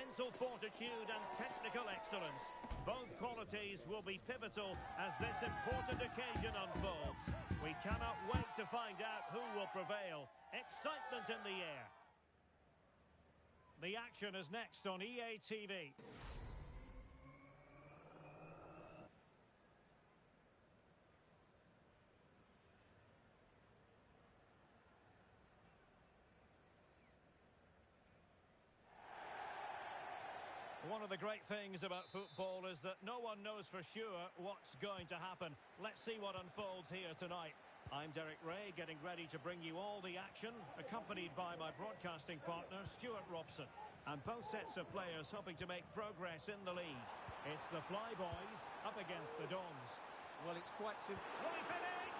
mental fortitude and technical excellence. Both qualities will be pivotal as this important occasion unfolds. We cannot wait to find out who will prevail. Excitement in the air. The action is next on EA TV. One of the great things about football is that no one knows for sure what's going to happen. Let's see what unfolds here tonight. I'm Derek Ray, getting ready to bring you all the action, accompanied by my broadcasting partner, Stuart Robson. And both sets of players hoping to make progress in the league. It's the Flyboys up against the Dons. Well, it's quite simple. Will he finish?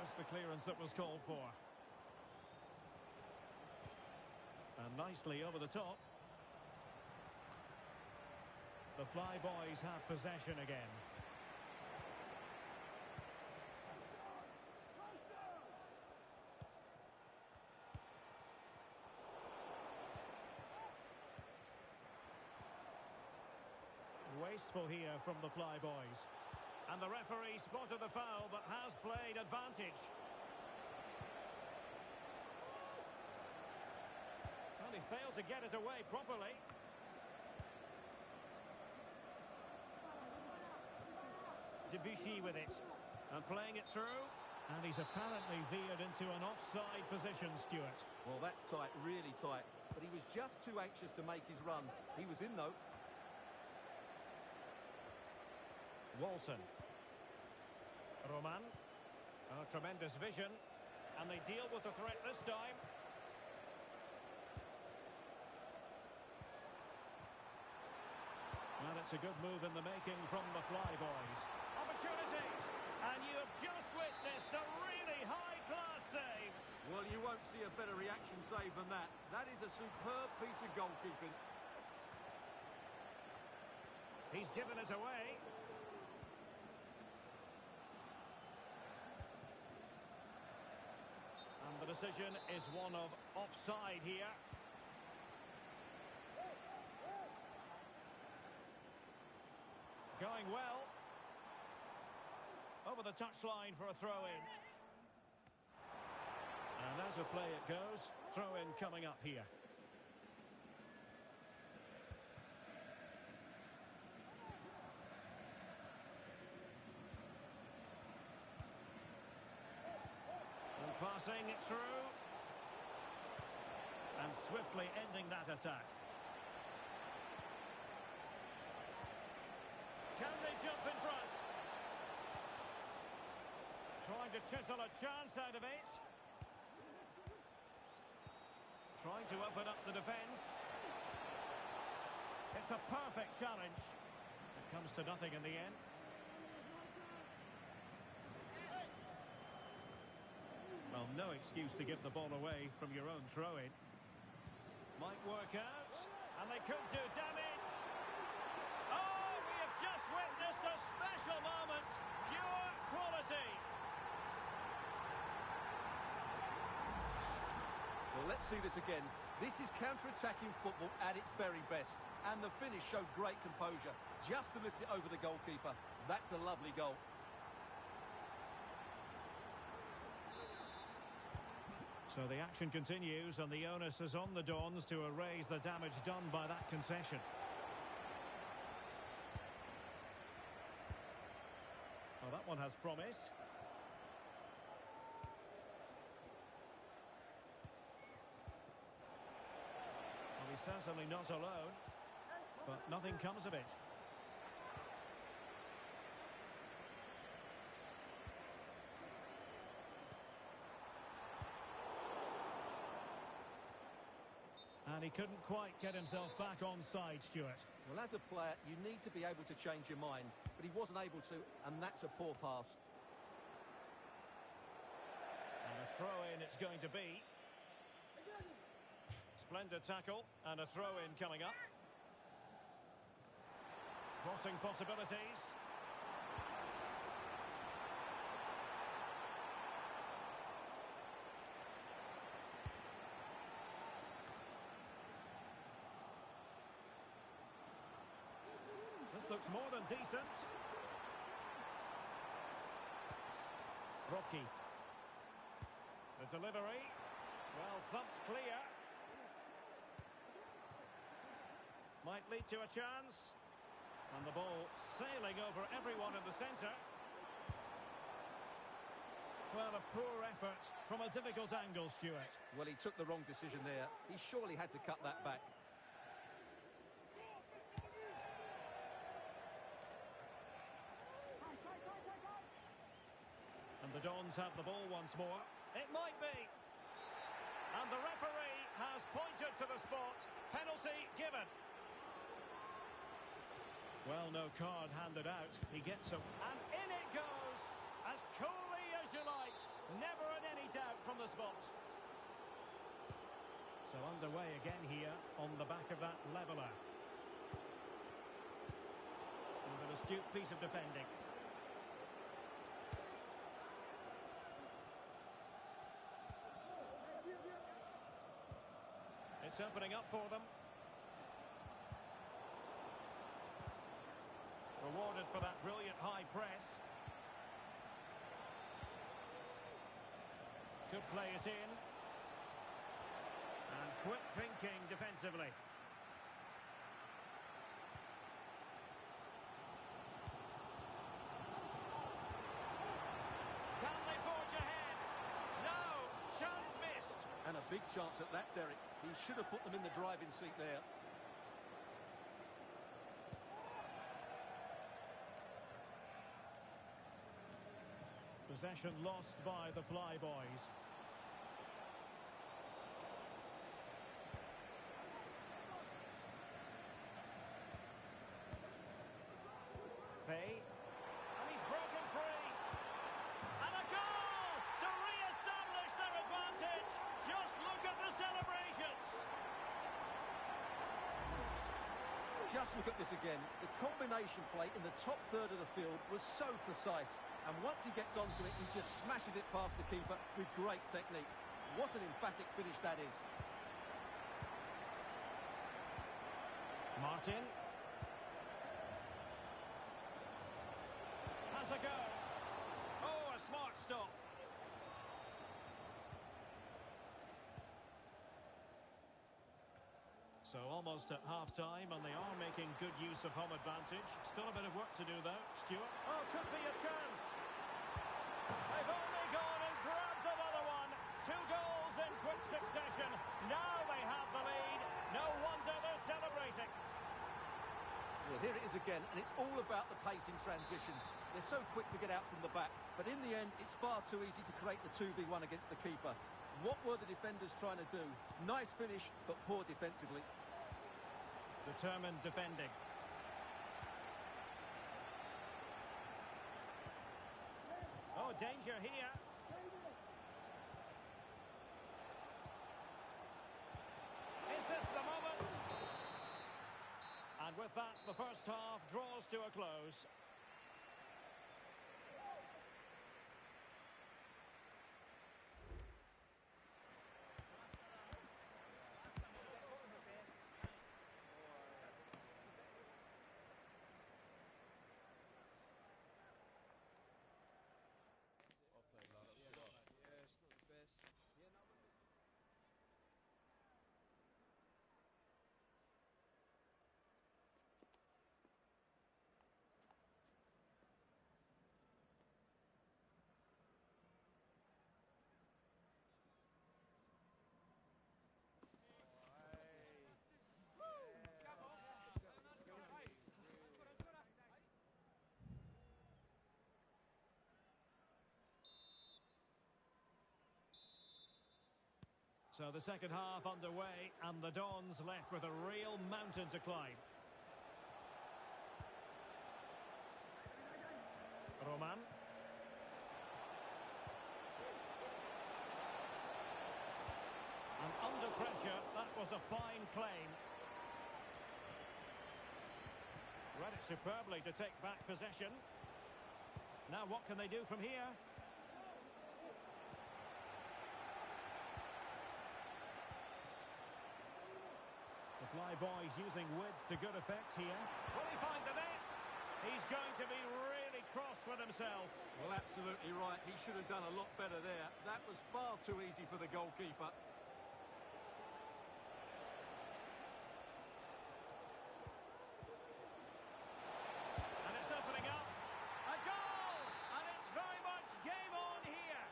Just the clearance that was called for. And nicely over the top. The Flyboys have possession again. Wasteful here from the Flyboys. And the referee spotted the foul but has played advantage. Well, he failed to get it away properly. Debuchy with it, and playing it through, and he's apparently veered into an offside position, Stuart. Well, that's tight, really tight, but he was just too anxious to make his run. He was in, though. Walton. Roman. Oh, tremendous vision, and they deal with the threat this time. Well, it's a good move in the making from the Flyboys. Opportunities, and you have just witnessed a really high-class save. Well, you won't see a better reaction save than that. That is a superb piece of goalkeeping. He's given us away. And the decision is one of offside here. Going well. Over the touchline for a throw-in. And as a play it goes, throw-in coming up here. And passing it through. And swiftly ending that attack. Can they jump in front? Trying to chisel a chance out of it. Trying to open up the defence. It's a perfect challenge. It comes to nothing in the end. Well, no excuse to give the ball away from your own throw-in. Might work out, and they could do damage. Oh, we have just witnessed a special moment. Pure quality. Well, let's see this again. This is counter-attacking football at its very best. And the finish showed great composure. Just to lift it over the goalkeeper. That's a lovely goal. So the action continues, and the onus is on the Dons to erase the damage done by that concession. Well, that one has promise. Well, he's certainly not alone, but nothing comes of it. And he couldn't quite get himself back on side, Stuart. Well, as a player, you need to be able to change your mind, but he wasn't able to, and that's a poor pass. And a throw-in it's going to be. Splendid tackle, and a throw-in coming up. Crossing possibilities. looks more than decent. Rocky. The delivery. Well, thumped clear. Might lead to a chance. And the ball sailing over everyone in the centre. Well, a poor effort from a difficult angle, Stuart. Well, he took the wrong decision there. He surely had to cut that back. And the Dons have the ball once more. It might be. And the referee has pointed to the spot. Penalty given. Well, no card handed out. He gets him. And in it goes. As coolly as you like. Never in any doubt from the spot. So underway again here on the back of that leveller. With an astute piece of defending. It's opening up for them. Rewarded for that brilliant high press. Could play it in. And quick thinking defensively. Can they forge ahead? No! Chance missed. And a big chance at that, Derek. He should have put them in the driving seat there. Possession lost by the Flyboys. Fay. And he's broken free. And a goal to re-establish their advantage. Just look at the celebrations. Just look at this again. The combination play in the top third of the field was so precise. And once he gets onto it, he just smashes it past the keeper with great technique. What an emphatic finish that is. Martin. Has a go. Oh, a smart stop. So almost at half-time, and they are making good use of home advantage. Still a bit of work to do, though. Stuart. Oh, could be a chance. They've only gone and grabbed another one. 2 goals in quick succession. Now they have the lead. No wonder they're celebrating. Well, here it is again, and it's all about the pace in transition. They're so quick to get out from the back, but in the end, it's far too easy to create the 2v1 against the keeper. What were the defenders trying to do? Nice finish, but poor defensively. Determined defending. Oh, danger here. Is this the moment? And with that, the first half draws to a close. So the second half underway, and the Dons left with a real mountain to climb. Roman. And under pressure, that was a fine claim. Read it superbly to take back possession. Now what can they do from here? The Flyboys using width to good effect here. Will he find the net? He's going to be really cross with himself. Well, absolutely right. He should have done a lot better there. That was far too easy for the goalkeeper. And it's opening up. A goal! And it's very much game on here.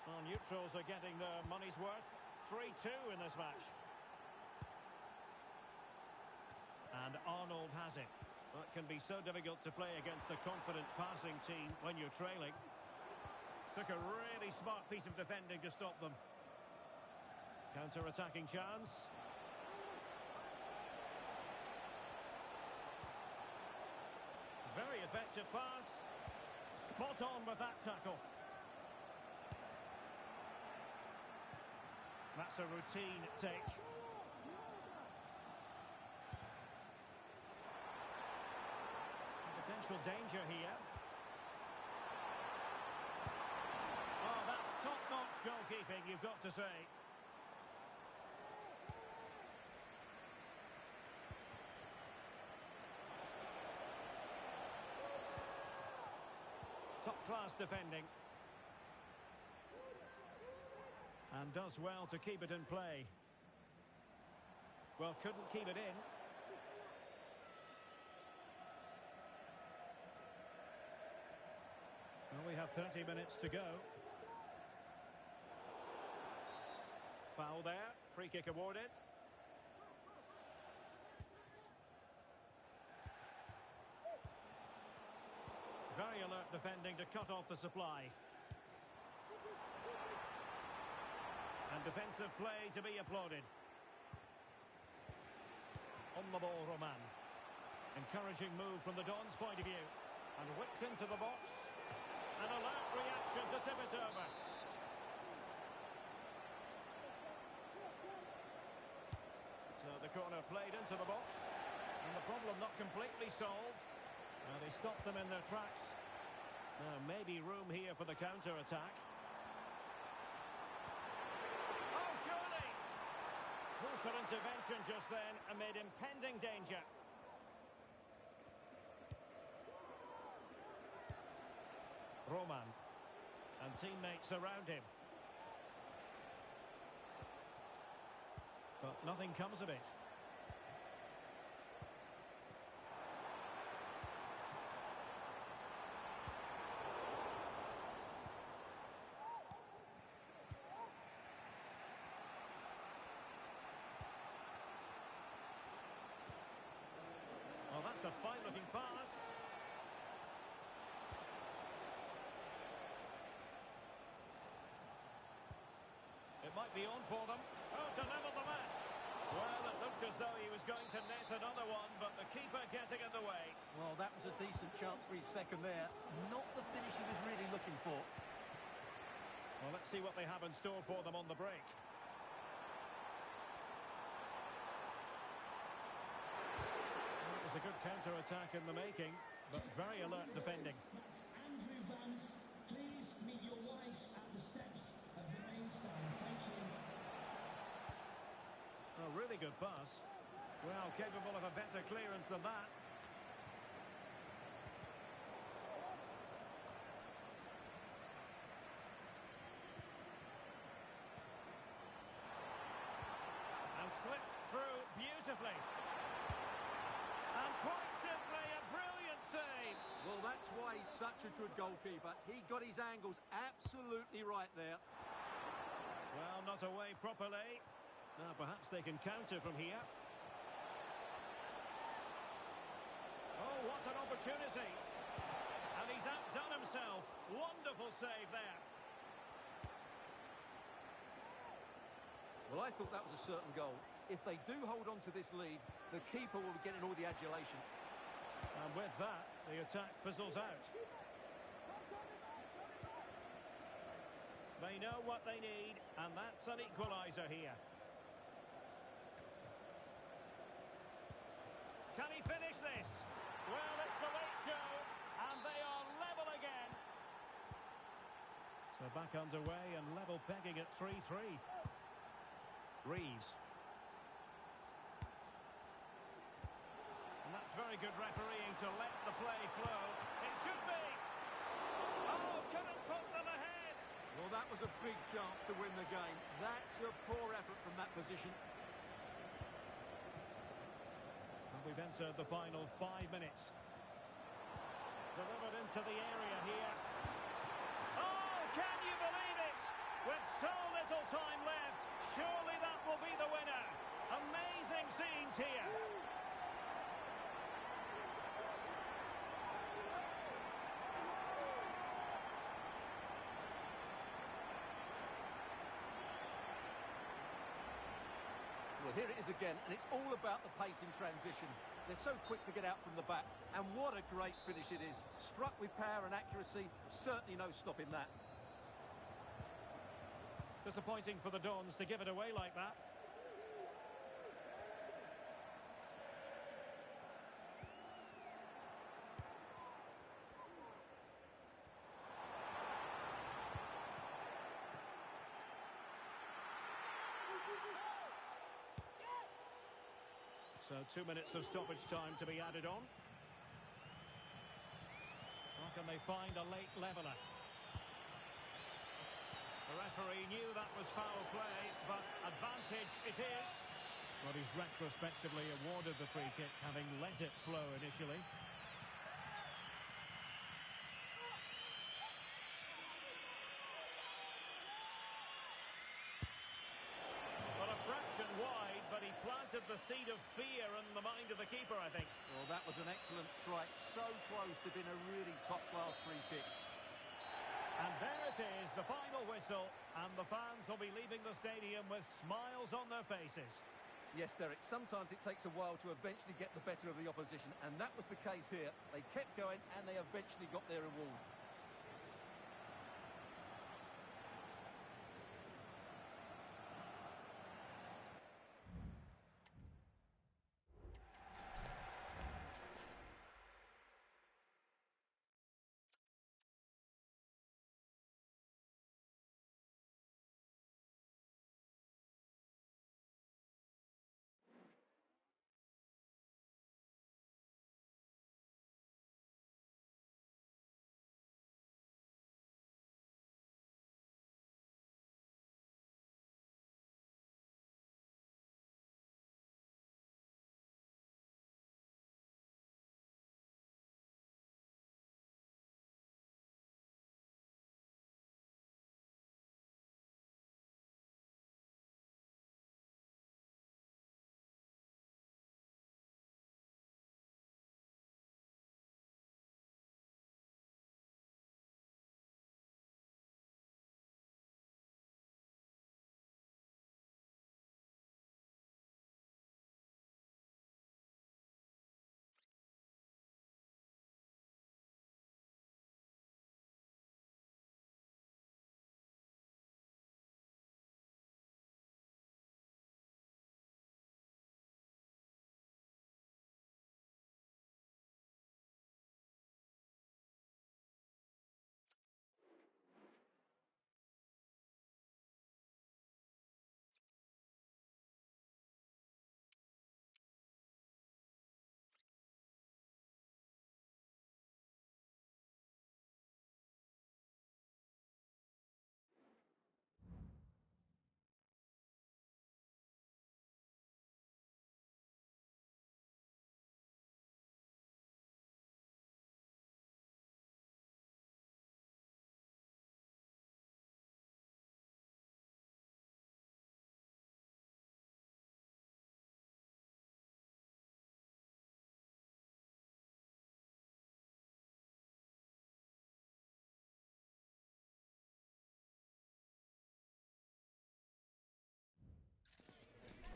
Well, neutrals are getting their money's worth. 3-2 in this match. And Arnold has it. Well, it can be so difficult to play against a confident passing team when you're trailing. Took a really smart piece of defending to stop them. Counter-attacking chance. Very effective pass. Spot on with that tackle. That's a routine take. Potential danger here. Oh, that's top-notch goalkeeping, you've got to say. Top-class defending. And does well to keep it in play. Well, couldn't keep it in. Well, we have 30 minutes to go. Foul there. Free kick awarded. Very alert defending to cut off the supply. And defensive play to be applauded. On the ball, Roman. Encouraging move from the Don's point of view. And whipped into the box. An alert reaction to tip it over. So the corner played into the box. And the problem not completely solved. They stopped them in their tracks. Now maybe room here for the counter-attack. Oh, surely! Closer intervention just then amid impending danger. Roman. And teammates around him. But nothing comes of it. Well, that's a fine-looking pass. It might be on for them. Oh, to level the match. Well, it looked as though he was going to net another one, but the keeper getting in the way. Well, that was a decent chance for his second there. Not the finish he was really looking for. Well, let's see what they have in store for them on the break. It was a good counter-attack in the making, but very alert defending. Andrew Vance, please meet your wife at the steps of the main stand. Thank you. A really good pass. Well, capable of a better clearance than that. And slipped through beautifully. And quite simply, a brilliant save. Well, that's why he's such a good goalkeeper. He got his angles absolutely right there. Well, not away properly. Now, perhaps they can counter from here. Oh, what an opportunity. And he's outdone himself. Wonderful save there. Well, I thought that was a certain goal. If they do hold on to this lead, the keeper will be getting all the adulation. And with that, the attack fizzles out. They know what they need, and that's an equaliser here. Can he finish this? Well, it's the late show, and they are level again. So back underway and level pegging at 3-3. Reeves. And that's That's very good refereeing to let the play flow. It should be. Oh, couldn't put them ahead. Well, that was a big chance to win the game. That's a poor effort from that position. And we've entered the final 5 minutes. Delivered into the area here. Oh, can you believe it? With so little time left, surely that will be the winner. Amazing scenes here. Well, here it is again, and it's all about the pace in transition. They're so quick to get out from the back, and what a great finish it is. Struck with power and accuracy, certainly no stopping that. Disappointing for the Dons to give it away like that. So 2 minutes of stoppage time to be added on. Or can they find a late leveller? The referee knew that was foul play, but advantage it is. But he's retrospectively awarded the free kick, having let it flow initially. Well, a fraction wide, but he planted the seed of fear in the mind of the keeper, I think. Well, that was an excellent strike. So close to being a really top-class free kick. And there it is, the final whistle, and the fans will be leaving the stadium with smiles on their faces. Yes, Derek, sometimes it takes a while to eventually get the better of the opposition, and that was the case here. They kept going, and they eventually got their reward.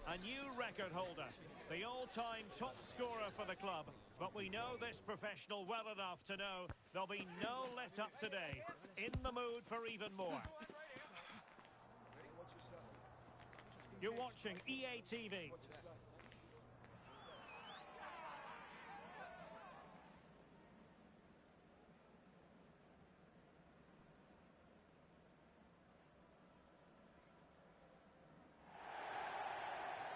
A new record holder, the all-time top scorer for the club. But we know this professional well enough to know there'll be no let-up today. In the mood for even more. You're watching EA TV.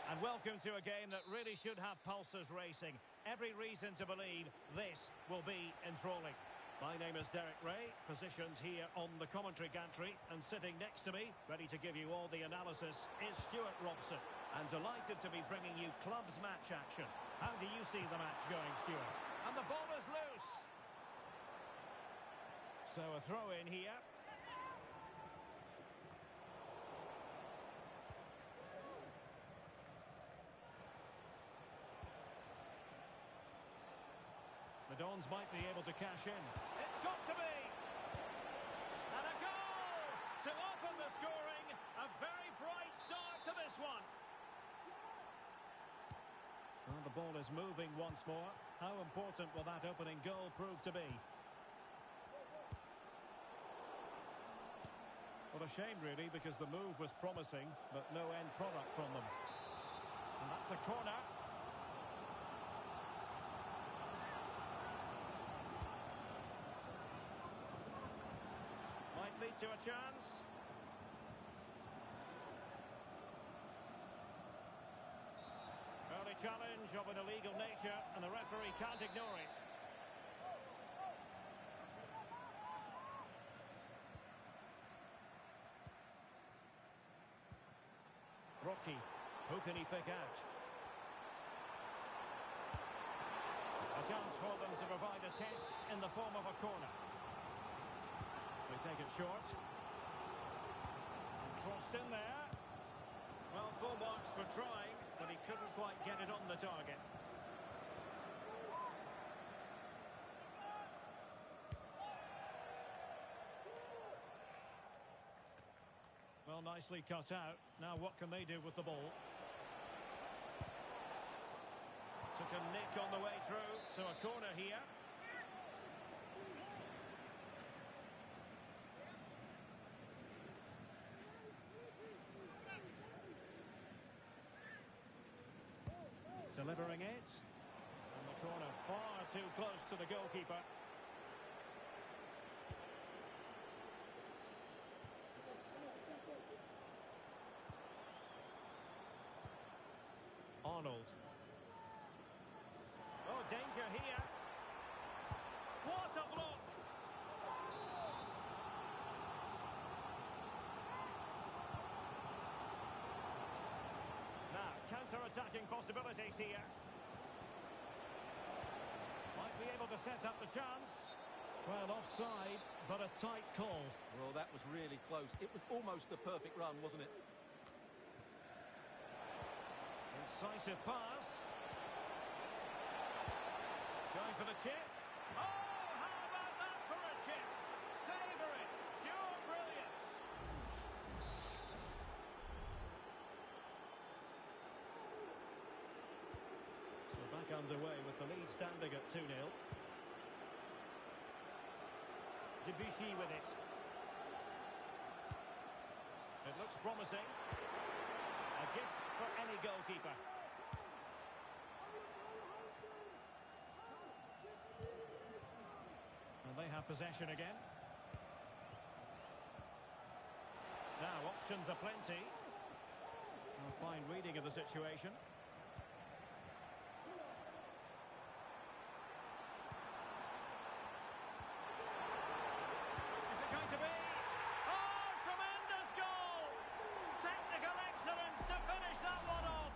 And welcome to a game that really should have pulses racing. every reason to believe this will be enthralling. My name is Derek Ray, positioned here on the commentary gantry, and sitting next to me, ready to give you all the analysis, is Stuart Robson. And delighted to be bringing you clubs match action. How do you see the match going, Stuart? And the ball is loose. So a throw in here. The Dons might be able to cash in. It's got to be! And a goal to open the scoring. A very bright start to this one. Well, the ball is moving once more. How important will that opening goal prove to be? Well, a shame really, because the move was promising, but no end product from them. And that's a corner. Might lead to a chance. Early challenge of an illegal nature, and the referee can't ignore it. Rocky, who can he pick out? A chance for them to provide a test in the form of a corner. They take it short. And crossed in there. Well, full marks for trying, but he couldn't quite get it on the target. Well, nicely cut out. Now what can they do with the ball? Took a nick on the way through, so a corner here. Delivering it. And the corner far too close to the goalkeeper. Arnold. Oh, danger here. What a block! Now, counter-attacking possibilities here. Might be able to set up the chance. Well, offside, but a tight call. Well, that was really close. It was almost the perfect run, wasn't it? Incisive pass. Going for the chip. Oh, how about that for a chip? Savouring, pure brilliance. So back underway with the lead standing at 2-0. Debussy with it. It looks promising. A gift for any goalkeeper. And they have possession again. Now, options are plenty. A fine reading of the situation. Is it going to be? Oh, tremendous goal! Technical excellence to finish that one off.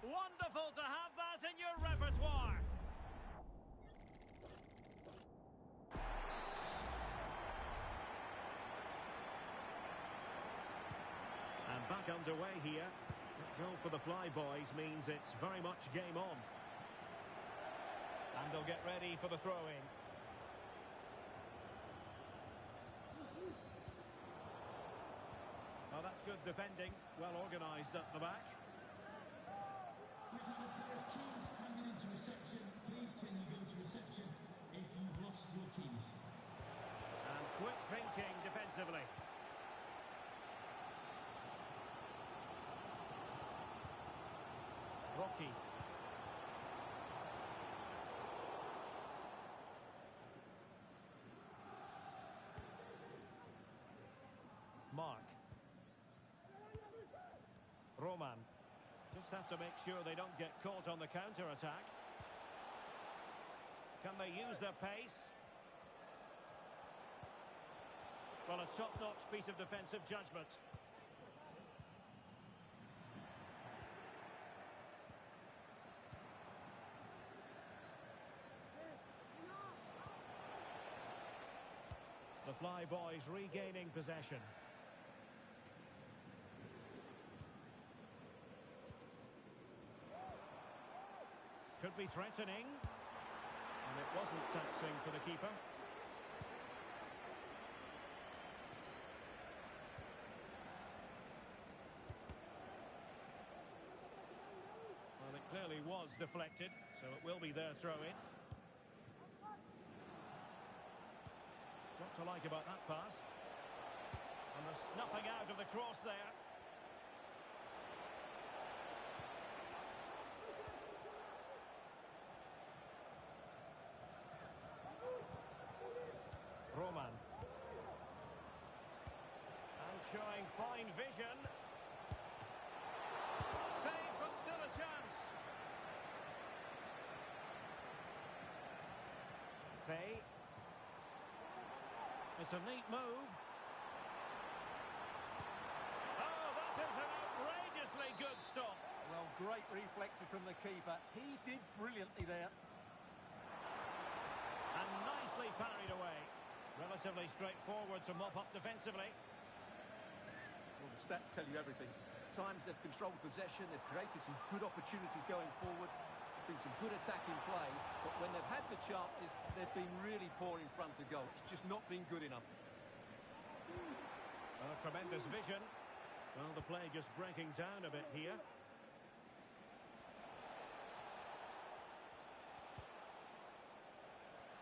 Wonderful to have that in your repertoire. And back underway here. That goal for the Flyboys means it's very much game on. And they'll get ready for the throw-in. Well, that's good defending. Well organised at the back. We've had a pair of keys handed into reception. Please can you go to reception if you've lost your keys? And quick thinking defensively. Rocky. Mark. Roman. Just have to make sure they don't get caught on the counter-attack. Can they use their pace? Well, a top-notch piece of defensive judgment. The Fly Boys regaining possession. Could be threatening. And it wasn't taxing for the keeper. Well, it clearly was deflected, so it will be their throw-in. What to like about that pass? And the snuffing out of the cross there. Roman. And showing fine vision. Save, but still a chance. Faye. It's a neat move. Oh, that is an outrageously good stop. Well, great reflexes from the keeper. He did brilliantly there. And nicely parried away. Relatively straightforward to mop up defensively. Well, the stats tell you everything. At times they've controlled possession, they've created some good opportunities going forward, been some good attacking play, but when they've had the chances, they've been really poor in front of goal. It's just not been good enough. Well, tremendous vision. Well, the play just breaking down a bit here.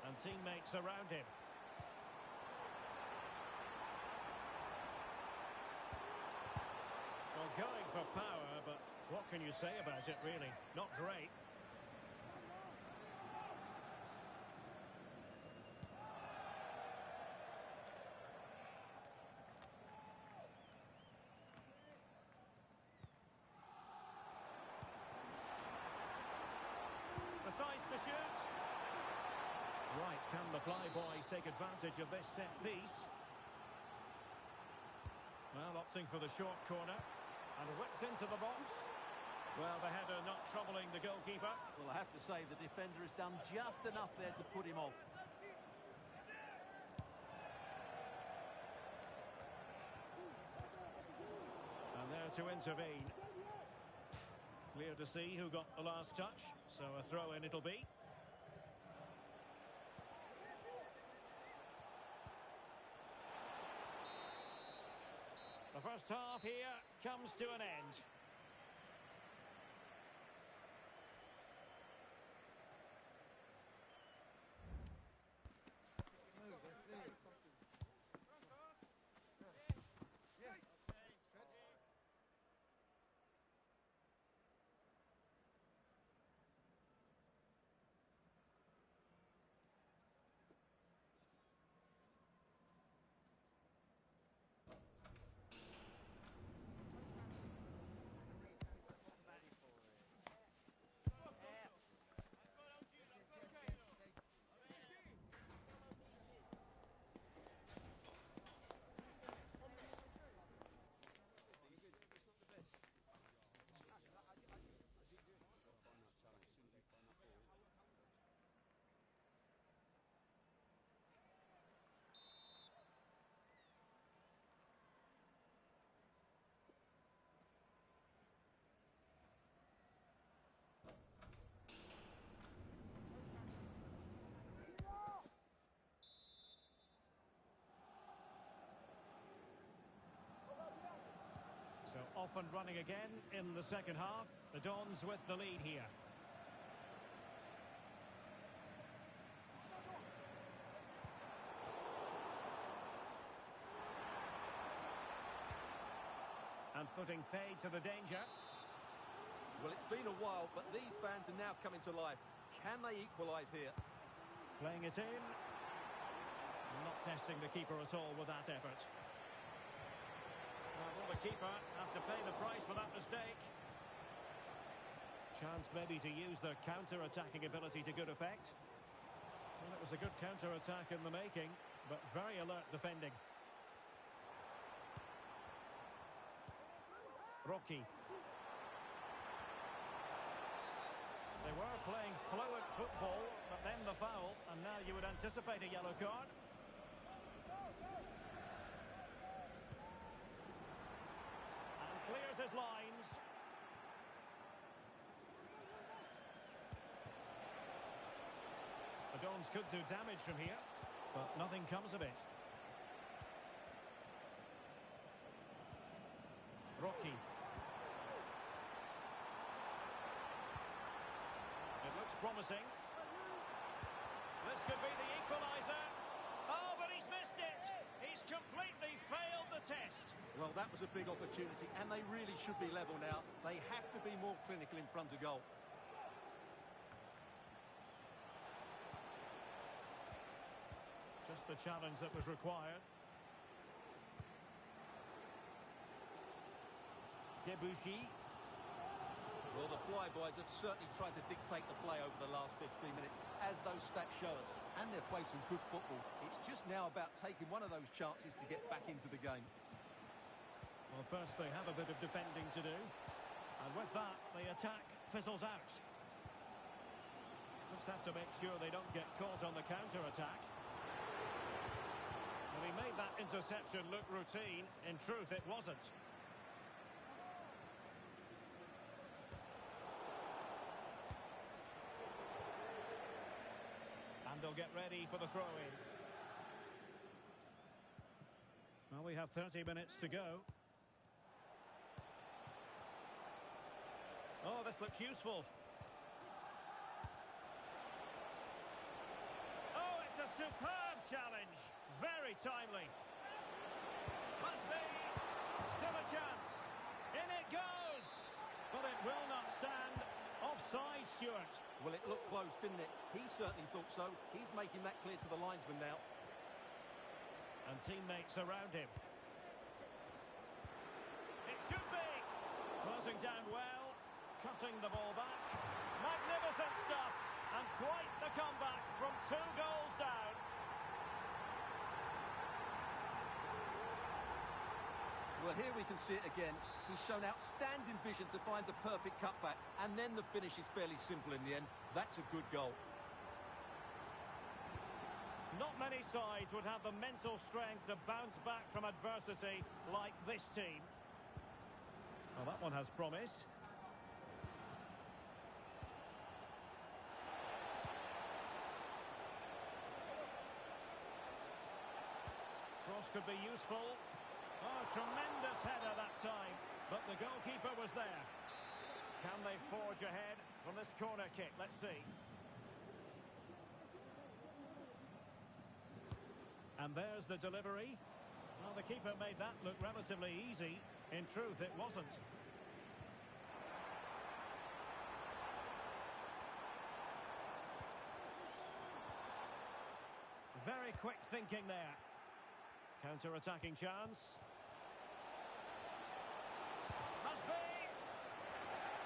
And teammates around him. Well, going for power, but what can you say about it, really? Not great. Decides to shoot. Right, can the Fly Boys take advantage of this set piece? Well, opting for the short corner. And whipped into the box. Well, the header not troubling the goalkeeper. Well, I have to say the defender has done just enough there to put him off. And there to intervene. Clear to see who got the last touch. So a throw-in it'll be. The first half here comes to an end. So off and running again in the second half. The Dons with the lead here. And putting paid to the danger. Well, it's been a while, but these fans are now coming to life. Can they equalise here? Playing it in. Not testing the keeper at all with that effort. Will the keeper have to pay the price for that mistake? Chance maybe to use their counter-attacking ability to good effect. was a good counter-attack in the making, but very alert defending. Rocky. They were playing fluid football, but then the foul, and now you would anticipate a yellow card. And clears his lines. The Dons could do damage from here, but nothing comes of it. Rocky. It looks promising. This could be the equaliser. Oh, but he's missed it. He's completely failed the test. Well, that was a big opportunity, and they really should be level now. They have to be more clinical in front of goal. Just the challenge that was required. Debuchy. Well, the flyboys have certainly tried to dictate the play over the last 15 minutes, as those stats show us. And they've played some good football. It's just now about taking one of those chances to get back into the game. Well, first they have a bit of defending to do. And with that, the attack fizzles out. Just have to make sure they don't get caught on the counter-attack. Well, he made that interception look routine. In truth, it wasn't. And they'll get ready for the throw-in. Well, we have 30 minutes to go. Oh, this looks useful. Oh, it's a superb challenge. Very timely. Must be. Still a chance. In it goes. But it will not stand. Offside, Stuart. Well, it looked close, didn't it? He certainly thought so. He's making that clear to the linesman now. And teammates around him. It should be. Closing down well. Cutting the ball back. Magnificent stuff. And quite the comeback from 2 goals down. Well, here we can see it again. He's shown outstanding vision to find the perfect cutback. And then the finish is fairly simple in the end. That's a good goal. Not many sides would have the mental strength to bounce back from adversity like this team. Well, that one has promise. Cross could be useful. Oh, tremendous header that time. But the goalkeeper was there. Can they forge ahead from this corner kick? Let's see. And there's the delivery. Well, the keeper made that look relatively easy. In truth, it wasn't. Very quick thinking there. Counter-attacking chance. Must be.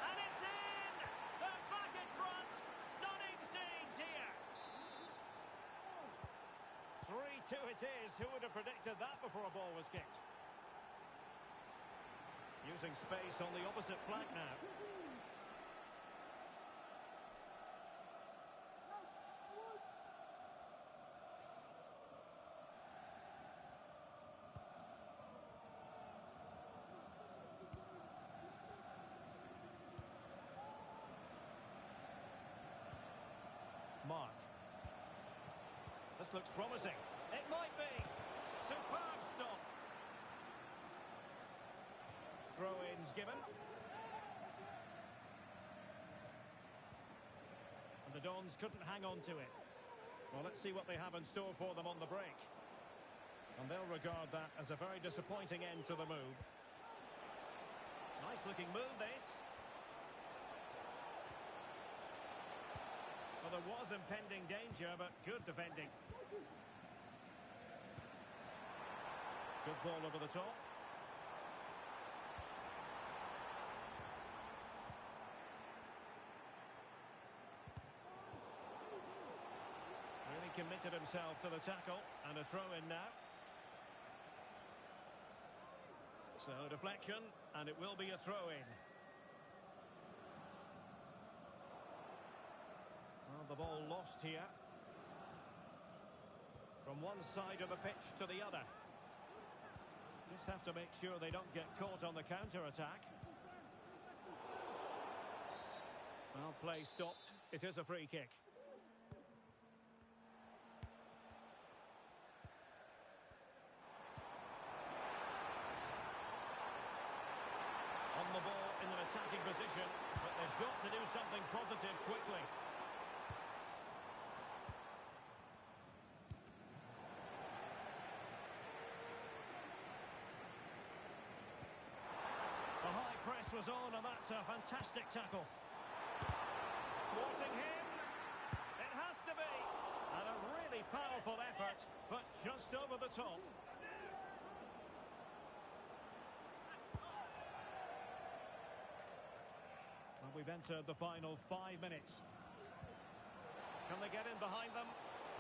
And it's in! They're back in front. Stunning scenes here. 3-2 it is. Who would have predicted that before a ball was kicked? Using space on the opposite flank now. Mark. This looks promising. It might be. Superb stop. Throw-ins given. And the Dons couldn't hang on to it. Well, let's see what they have in store for them on the break. And they'll regard that as a very disappointing end to the move. Nice looking move, this. Well, there was impending danger, but good defending. Good ball over the top. Really committed committed himself to the tackle, and a throw in now. So deflection, and it will be a throw in. Well, the ball lost here. From one side of the pitch to the other. Just have to make sure they don't get caught on the counter-attack. Well, play stopped. It is a free kick. On the ball in an attacking position, but they've got to do something positive quickly. The high press was on, and that's a fantastic tackle. Thwarting him. It has to be. And a really powerful effort, but just over the top. Well, we've entered the final 5 minutes. Can they get in behind them?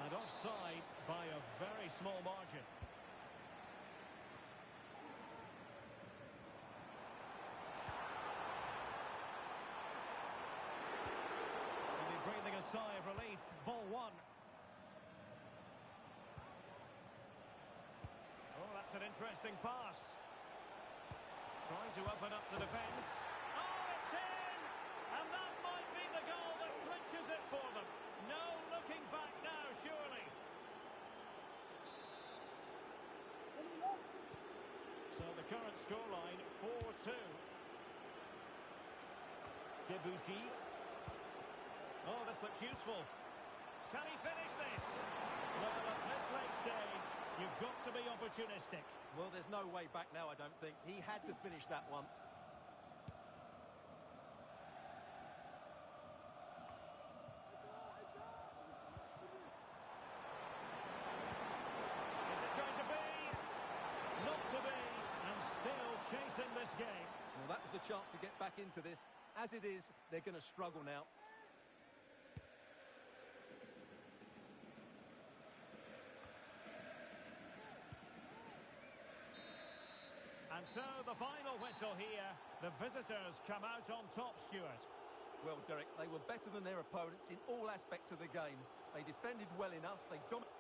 And offside by a very small margin. Breathing a sigh of relief. Ball one. Oh, that's an interesting pass. Trying to open up the defence. Oh, it's in! And that might be the goal that clinches it for them. No looking back now, surely. So the current scoreline, 4-2. Debussy. Oh, this looks useful. Can he finish this? Well, at this late stage, you've got to be opportunistic. Well, there's no way back now, I don't think. He had to finish that one. Is it going to be? Not to be, and still chasing this game. Well, that was the chance to get back into this. As it is, they're going to struggle now. And so the final whistle here. The visitors come out on top, Stuart. Well, Derek, they were better than their opponents in all aspects of the game. They defended well enough. They dominated.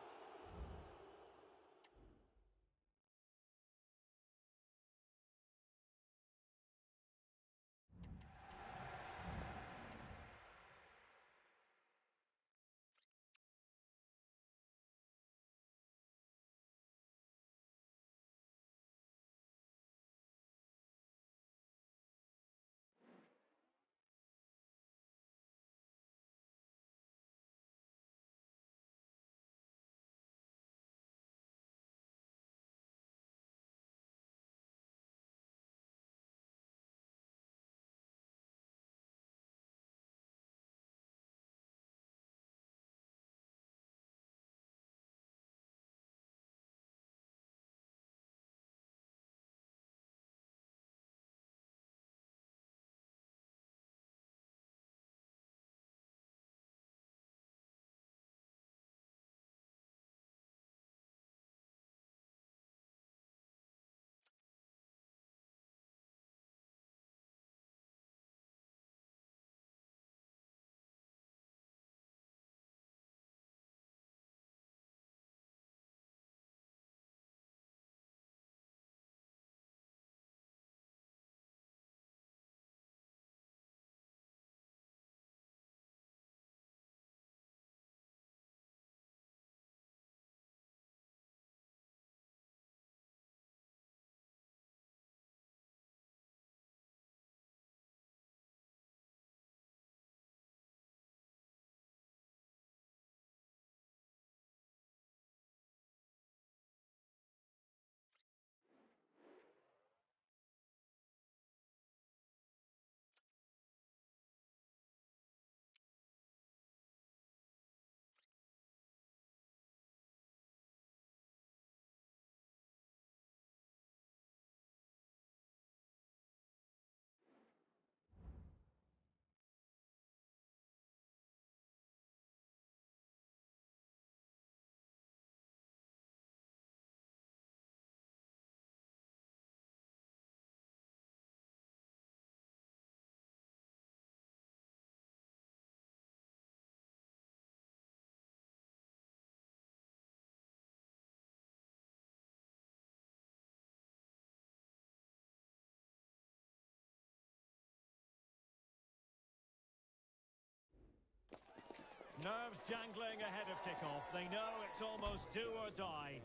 Nerves jangling ahead of kickoff. They know it's almost do or die.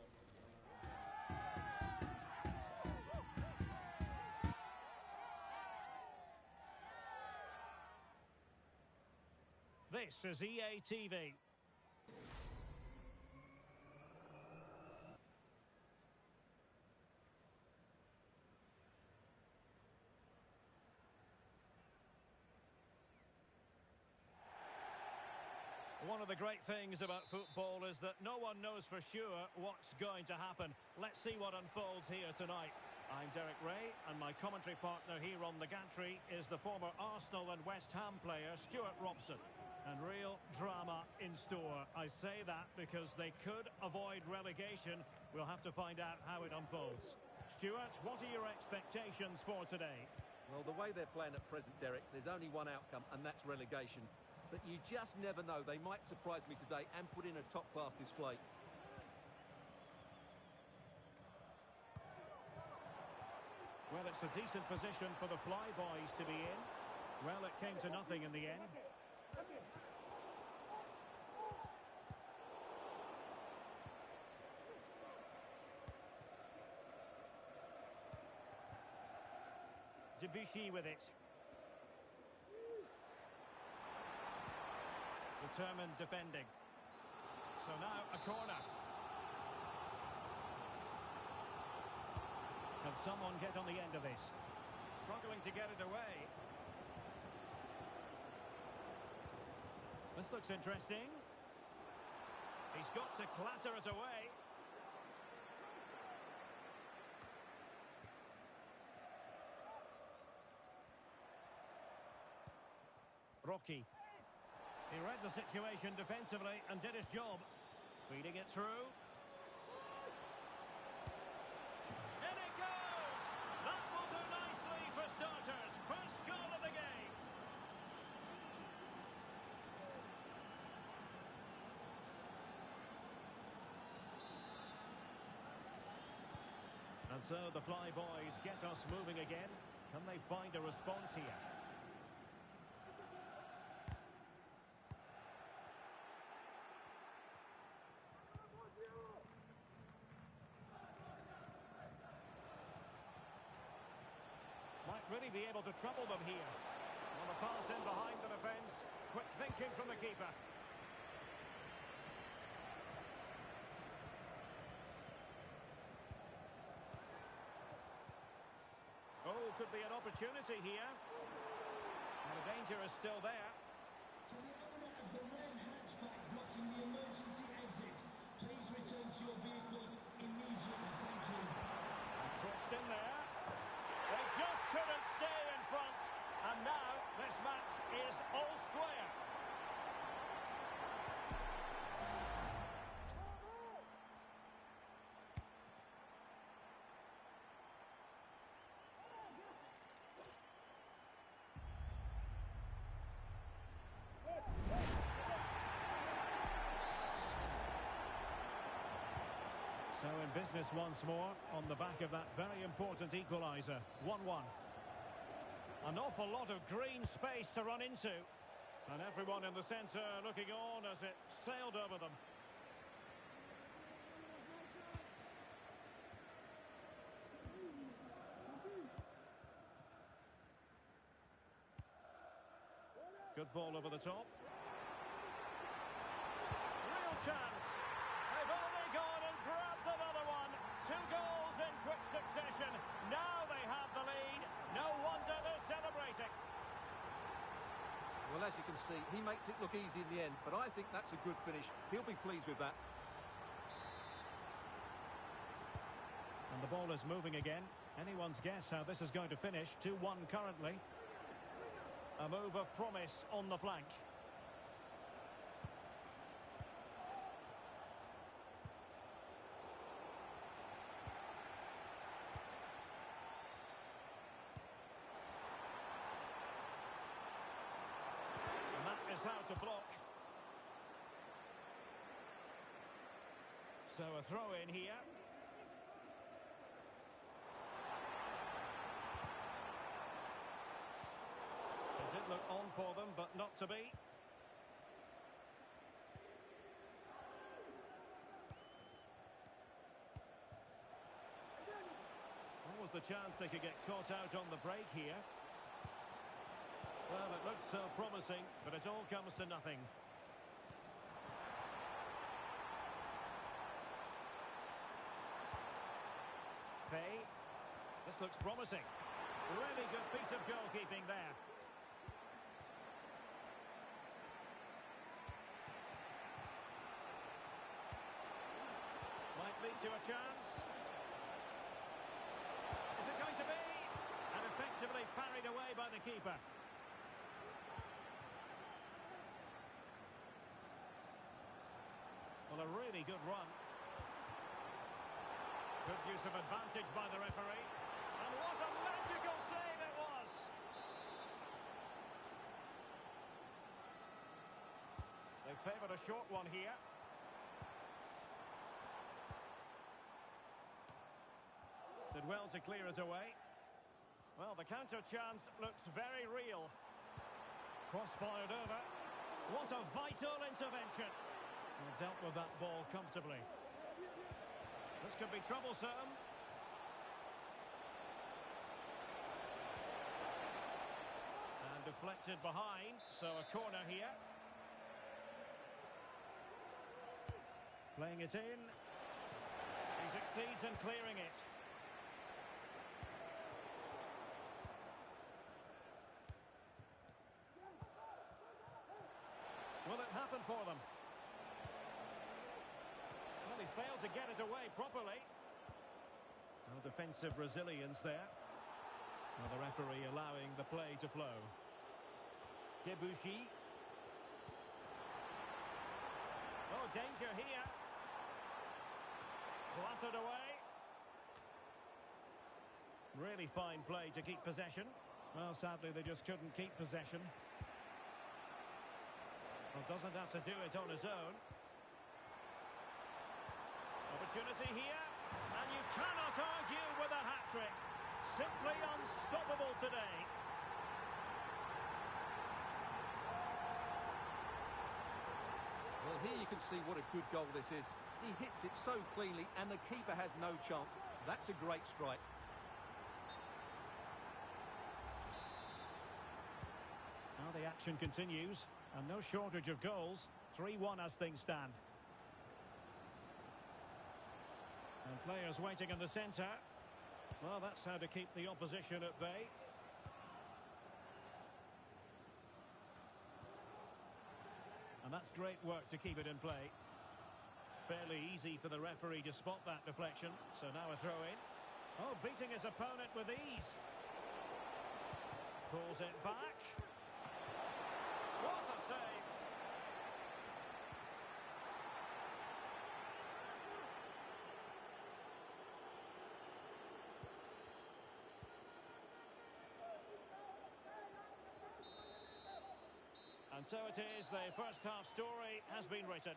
This is EA TV. One of the great things about football is that no one knows for sure what's going to happen. Let's see what unfolds here tonight. I'm Derek Ray, and my commentary partner here on the gantry is the former Arsenal and West Ham player Stuart Robson. And real drama in store. I say that because they could avoid relegation. We'll have to find out how it unfolds. Stuart, what are your expectations for today? Well, the way they're playing at present, Derek, there's only one outcome, and that's relegation. But you just never know. They might surprise me today and put in a top-class display. Well, it's a decent position for the Flyboys to be in. Well, it came to nothing in the end. Debuchy with it. Determined defending. So now a corner. Can someone get on the end of this? Struggling to get it away. This looks interesting. He's got to clatter it away. Rocky. He read the situation defensively and did his job. Feeding it through. In it goes! That will do nicely for starters. First goal of the game. And so the Flyboys get us moving again. Can they find a response here? Might really be able to trouble them here. Well, the pass in behind the defence. Quick thinking from the keeper. Oh, could be an opportunity here. And the danger is still there. To the owner of the red hatchback blocking the emergency exit, please return to your vehicle immediately. Thank you. Crossed in there. They just couldn't stay in front. And now this match is all square. So in business once more on the back of that very important equaliser. 1-1. An awful lot of green space to run into. And everyone in the centre looking on as it sailed over them. Good ball over the top. Real chance. They've only gone and grabbed another one. 2 goals in quick succession. Now they have the lead. No wonder they're celebrating. Well, as you can see, he makes it look easy in the end, but I think that's a good finish. He'll be pleased with that. And the ball is moving again. Anyone's guess how this is going to finish. 2-1 currently. A move of promise on the flank. And that is how to block. So a throw in here. It did look on for them, but not to be. the chance they could get caught out on the break here. Well, it looked so promising, but it all comes to nothing. Faye. This looks promising. Really good piece of goalkeeping there. Might lead to a chance. Is it going to be? And effectively parried away by the keeper. Well, a really good run. Good use of advantage by the referee. And what a magical save it was! They favoured a short one here. Did well to clear it away. Well, the counter chance looks very real. Cross fired over. What a vital intervention. And dealt with that ball comfortably. This could be troublesome. And deflected behind, so a corner here. Playing it in. He succeeds in clearing it. Will it happen for them? Well, he failed to get it away properly. No defensive resilience there. Well, the referee allowing the play to flow. Debuchy. Oh, danger here. Clattered away. Really fine play to keep possession. Well, sadly, they just couldn't keep possession. Well, doesn't have to do it on his own. Opportunity here, and you cannot argue with a hat-trick. Simply unstoppable today. Well, here you can see what a good goal this is. He hits it so cleanly, and the keeper has no chance. That's a great strike. Now the action continues, and no shortage of goals. 3-1 as things stand. And players waiting in the centre. Well, that's how to keep the opposition at bay. And that's great work to keep it in play. Fairly easy for the referee to spot that deflection. So now a throw in. Oh, beating his opponent with ease. Pulls it back. What a save! And so it is, the first half story has been written.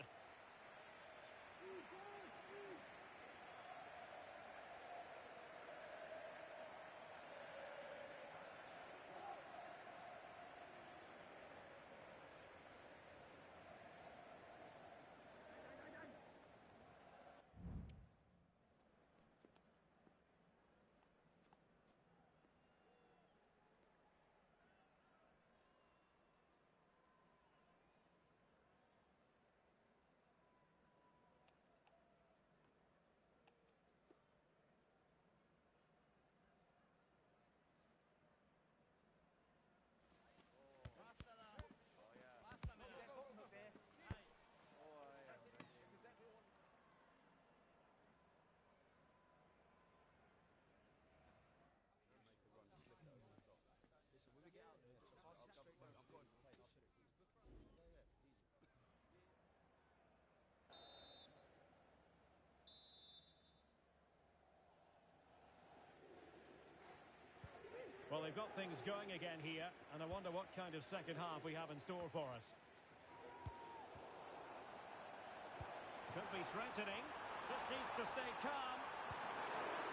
Well, they've got things going again here, and I wonder what kind of second half we have in store for us. Could be threatening. Just needs to stay calm.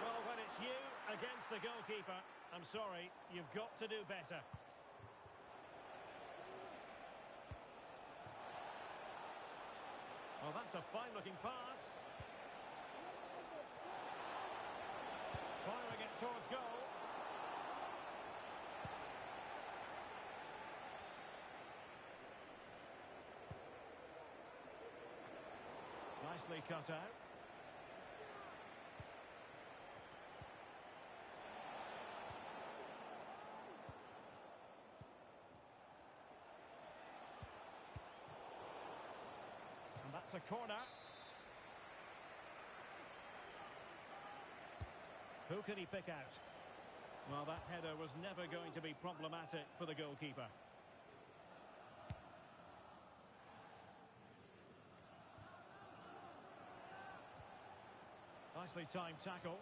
Well, when it's you against the goalkeeper, I'm sorry, you've got to do better. Well, that's a fine-looking pass. Firing it towards goal. Nicely cut out. And that's a corner. Who can he pick out? Well, that header was never going to be problematic for the goalkeeper. Nicely timed tackle.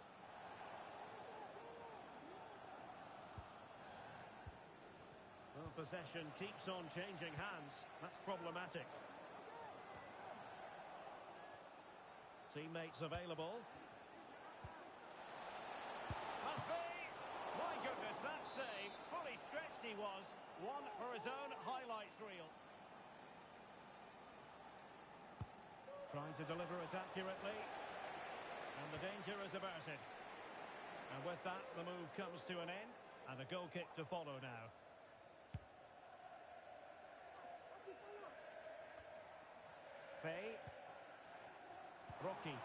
Well, possession keeps on changing hands. That's problematic. Teammates available. Must be! My goodness, that save. Fully stretched he was. One for his own highlights reel. Trying to deliver it accurately. And the danger is averted. And with that, the move comes to an end. And a goal kick to follow now. Faye. Rocky.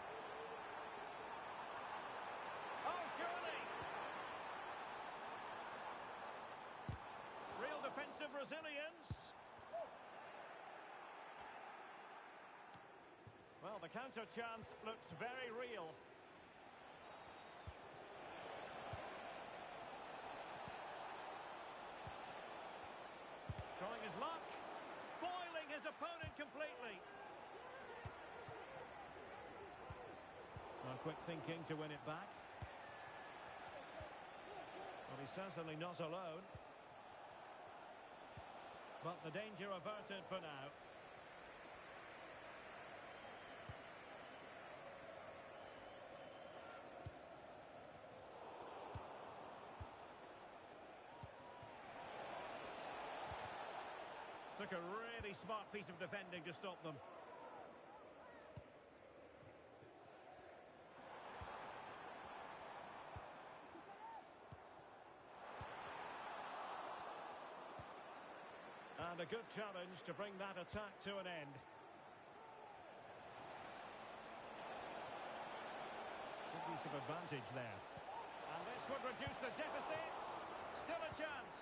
Oh, surely! Real defensive resilience. Well, the counter chance looks very real. Trying his luck. Foiling his opponent completely. Well, quick thinking to win it back. Well, he's certainly not alone. But the danger averted for now. Took a really smart piece of defending to stop them. And a good challenge to bring that attack to an end. Good use of advantage there. And this would reduce the deficit. Still a chance.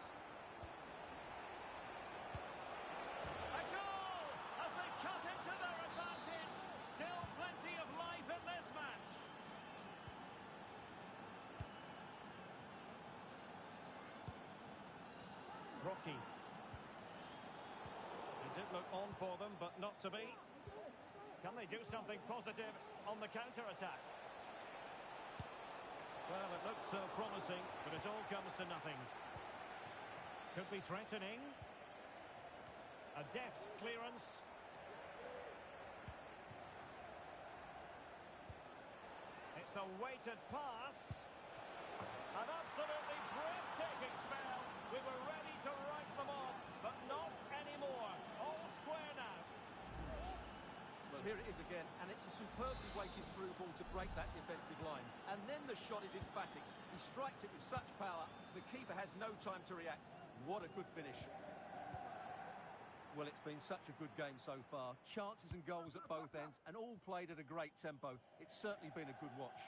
A goal as they cut into their advantage. Still plenty of life in this match. Rocky. It did look on for them, but not to be. Can they do something positive on the counter-attack? Well, it looks so promising, but it all comes to nothing. Could be threatening. A deft clearance. It's a weighted pass. An absolutely breathtaking spell. We were ready to write them off, but not anymore. All square now. Well, here it is again, and it's a superbly weighted through ball to break that defensive line. And then the shot is emphatic. He strikes it with such power, the keeper has no time to react. What a good finish. Well, it's been such a good game so far. Chances and goals at both ends, and all played at a great tempo. It's certainly been a good watch.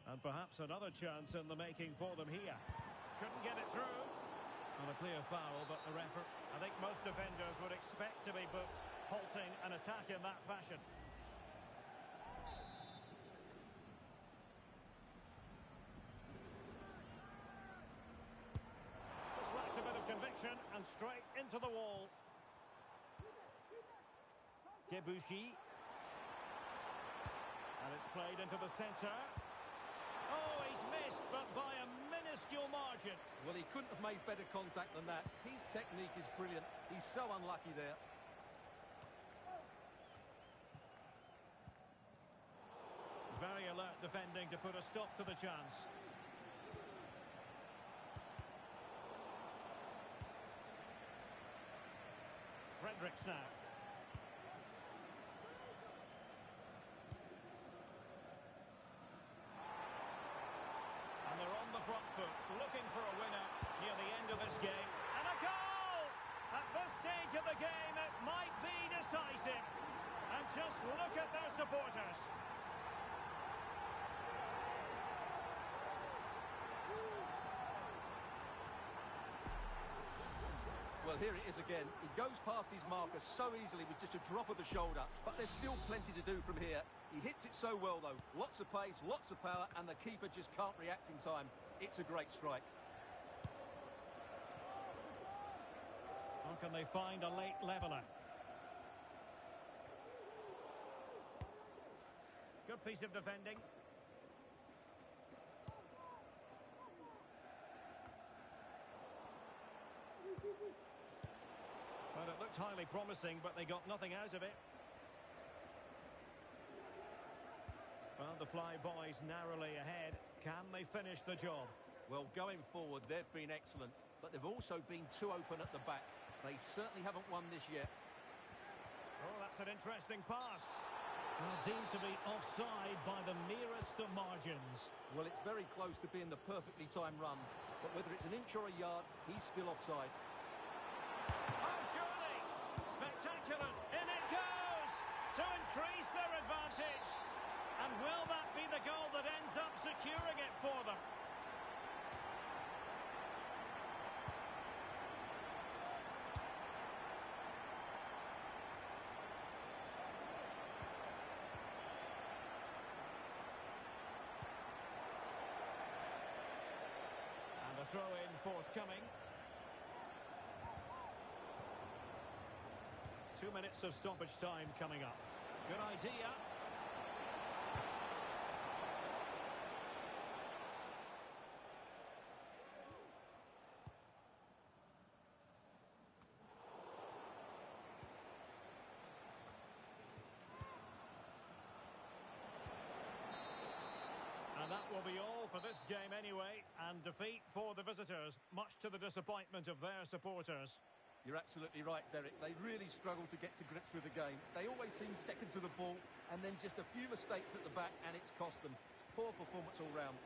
And perhaps another chance in the making for them here. Couldn't get it through. Not a clear foul, but the referee, I think most defenders would expect to be booked, halting an attack in that fashion. Just lacked a bit of conviction and straight into the wall. Debuchy. And it's played into the centre. Oh, he's missed, but by a minuscule margin. Well, he couldn't have made better contact than that. His technique is brilliant. He's so unlucky there. Very alert defending to put a stop to the chance. Fredericks now. supporters. Well, here it is again. He goes past his marker so easily with just a drop of the shoulder, but there's still plenty to do from here. He hits it so well, though. Lots of pace, lots of power, and the keeper just can't react in time. It's a great strike. How can they find a late leveller? Good piece of defending. Well, it looked highly promising, but they got nothing out of it. Well, the Fly Boys narrowly ahead. Can they finish the job? Well, going forward, they've been excellent, but they've also been too open at the back. They certainly haven't won this yet. Oh, that's an interesting pass. Well, deemed to be offside by the merest of margins. Well, it's very close to being the perfectly timed run, but whether it's an inch or a yard, he's still offside. Oh, surely! Spectacular! In it goes! To increase their advantage! And will that be the goal that ends up securing it for them? And a throw-in forthcoming. 2 minutes of stoppage time coming up. Good idea. And that will be all for this game anyway. And defeat for the visitors, much to the disappointment of their supporters. You're absolutely right, Derek. They really struggle to get to grips with the game. They always seem second to the ball, and then just a few mistakes at the back, and it's cost them. Poor performance all round.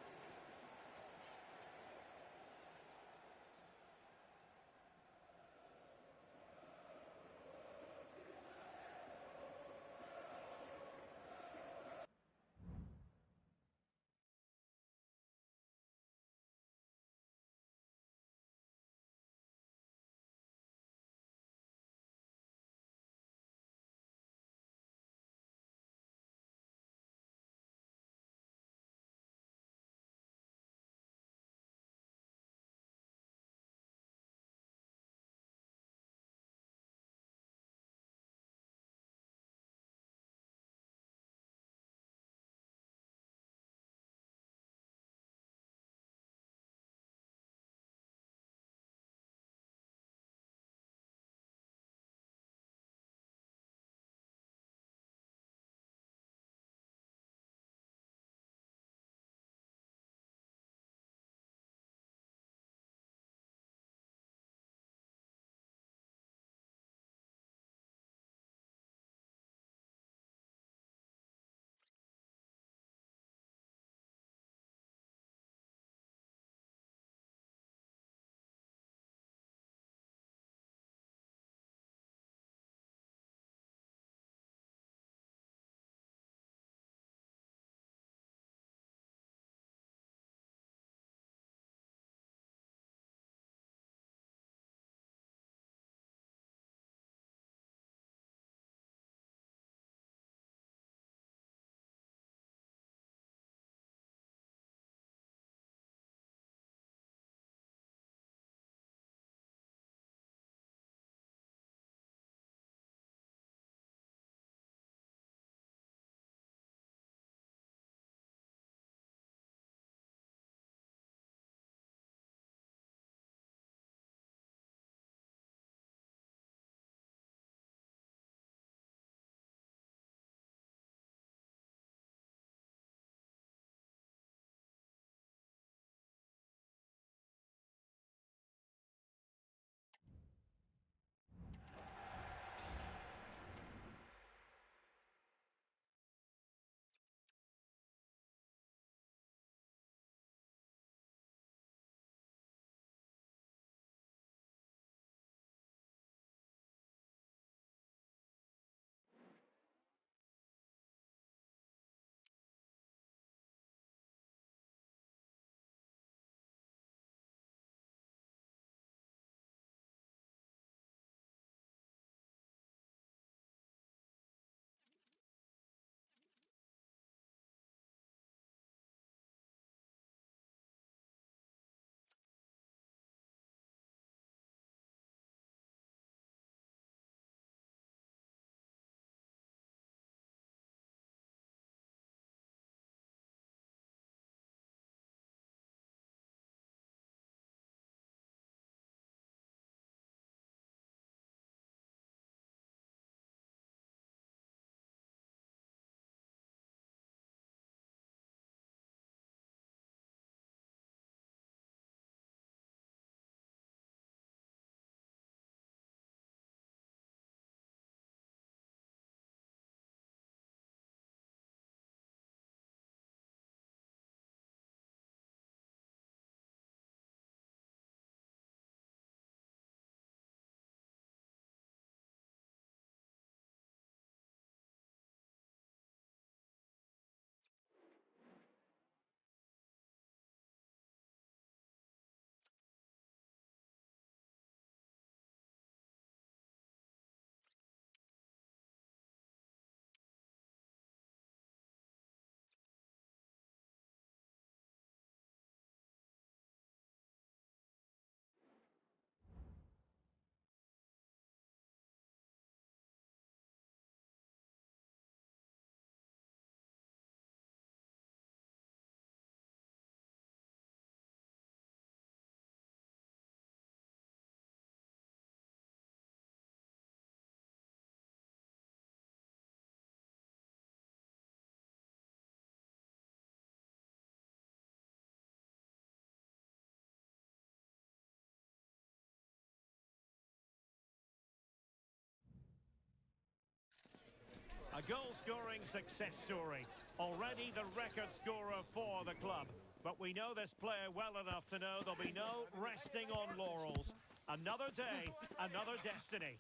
goal-scoring success story. Already the record scorer for the club. But we know this player well enough to know there'll be no resting on laurels. Another day, another destiny.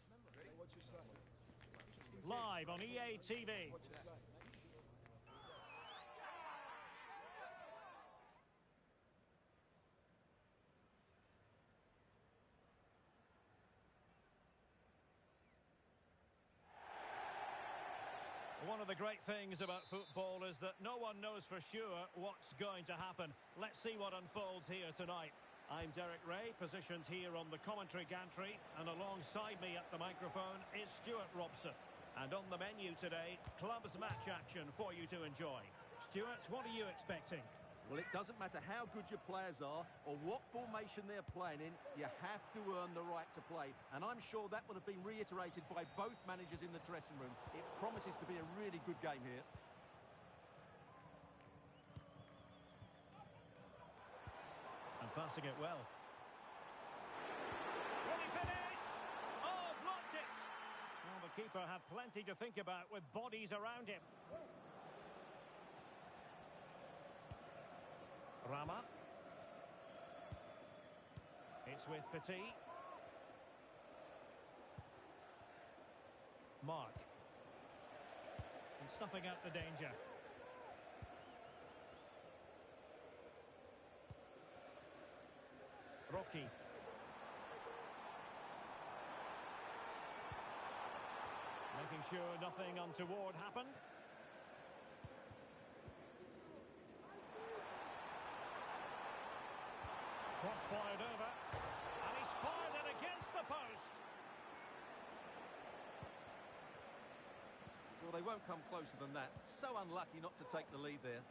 Live on EA TV. One of the great things about football is that no one knows for sure what's going to happen. Let's see what unfolds here tonight. I'm Derek Ray, positioned here on the commentary gantry, and alongside me at the microphone is Stuart Robson. And on the menu today, clubs match action for you to enjoy. Stuart, what are you expecting? Well, it doesn't matter how good your players are or what formation they're playing in, you have to earn the right to play. And I'm sure that would have been reiterated by both managers in the dressing room. It promises to be a really good game here. And passing it well. Will he finish? Oh, blocked it! Well, the keeper had plenty to think about with bodies around him. Rama. It's with Petit. Mark. And snuffing out the danger. Rocky. Making sure nothing untoward happened. Cross fired over, and he's fired it against the post. Well, they won't come closer than that. So unlucky not to take the lead there.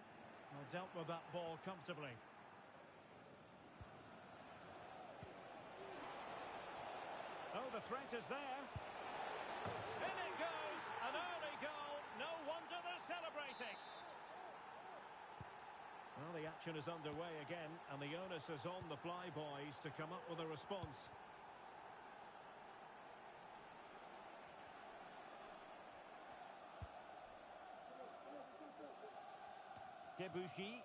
Well, dealt with that ball comfortably. Oh, the threat is there. In it goes, an early goal. No wonder they're celebrating. Well, the action is underway again, and the onus is on the Flyboys to come up with a response. Debuchy.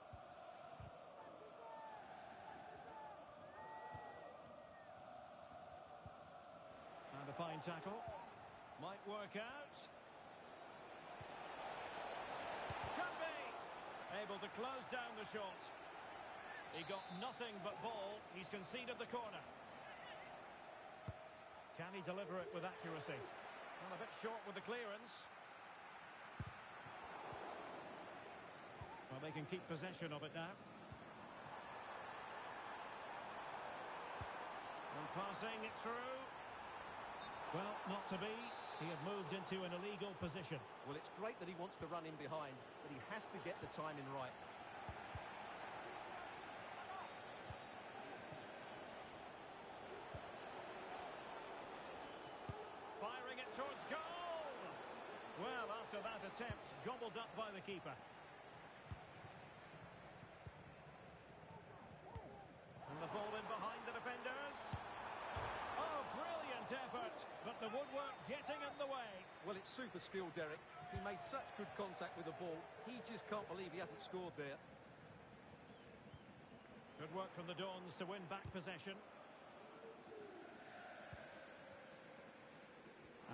And a fine tackle. Might work out. Able to close down the shot. He got nothing but ball. He's conceded the corner. Can he deliver it with accuracy? Well, a bit short with the clearance. Well, they can keep possession of it now. And passing it through. Well, not to be. He had moved into an illegal position. Well, it's great that he wants to run in behind, but he has to get the timing right. Firing it towards goal! Well, after that attempt, gobbled up by the keeper. And the ball in behind the defenders. Oh, brilliant effort, but the woodwork getting in the way. Well, it's super skill, Derek. He made such good contact with the ball. He just can't believe he hasn't scored there. Good work from the Dons to win back possession.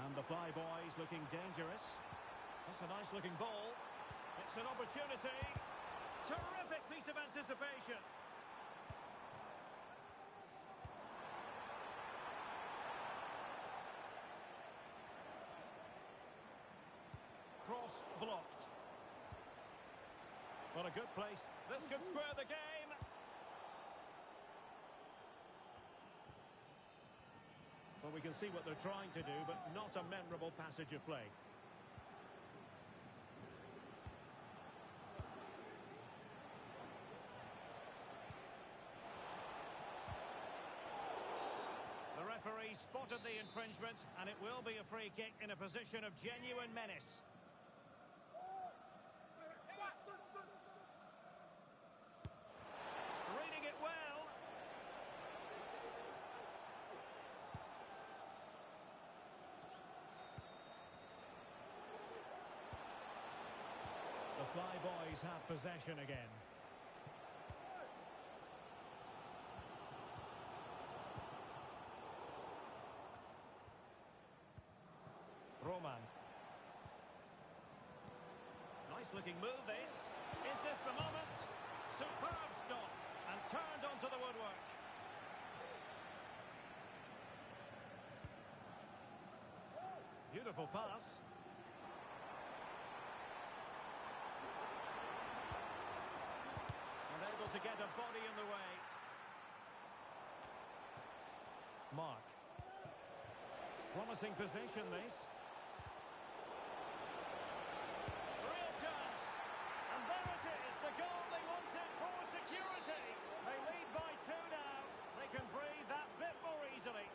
And the Flyboys looking dangerous. That's a nice-looking ball. It's an opportunity. Terrific piece of anticipation. Cross blocked. Well, a good place. This could square the game. Well, we can see what they're trying to do, but not a memorable passage of play. The referee spotted the infringement, and it will be a free kick in a position of genuine menace. Reading it well. Flyboys have possession again. Roman. Nice looking move this. Is this the moment? Superb stop and turned onto the woodwork. Beautiful pass. Unable to get a body in the way. Mark. Promising position this. Real chance. And there it is, the goal they wanted for security. They lead by 2 now. They can breathe that bit more easily.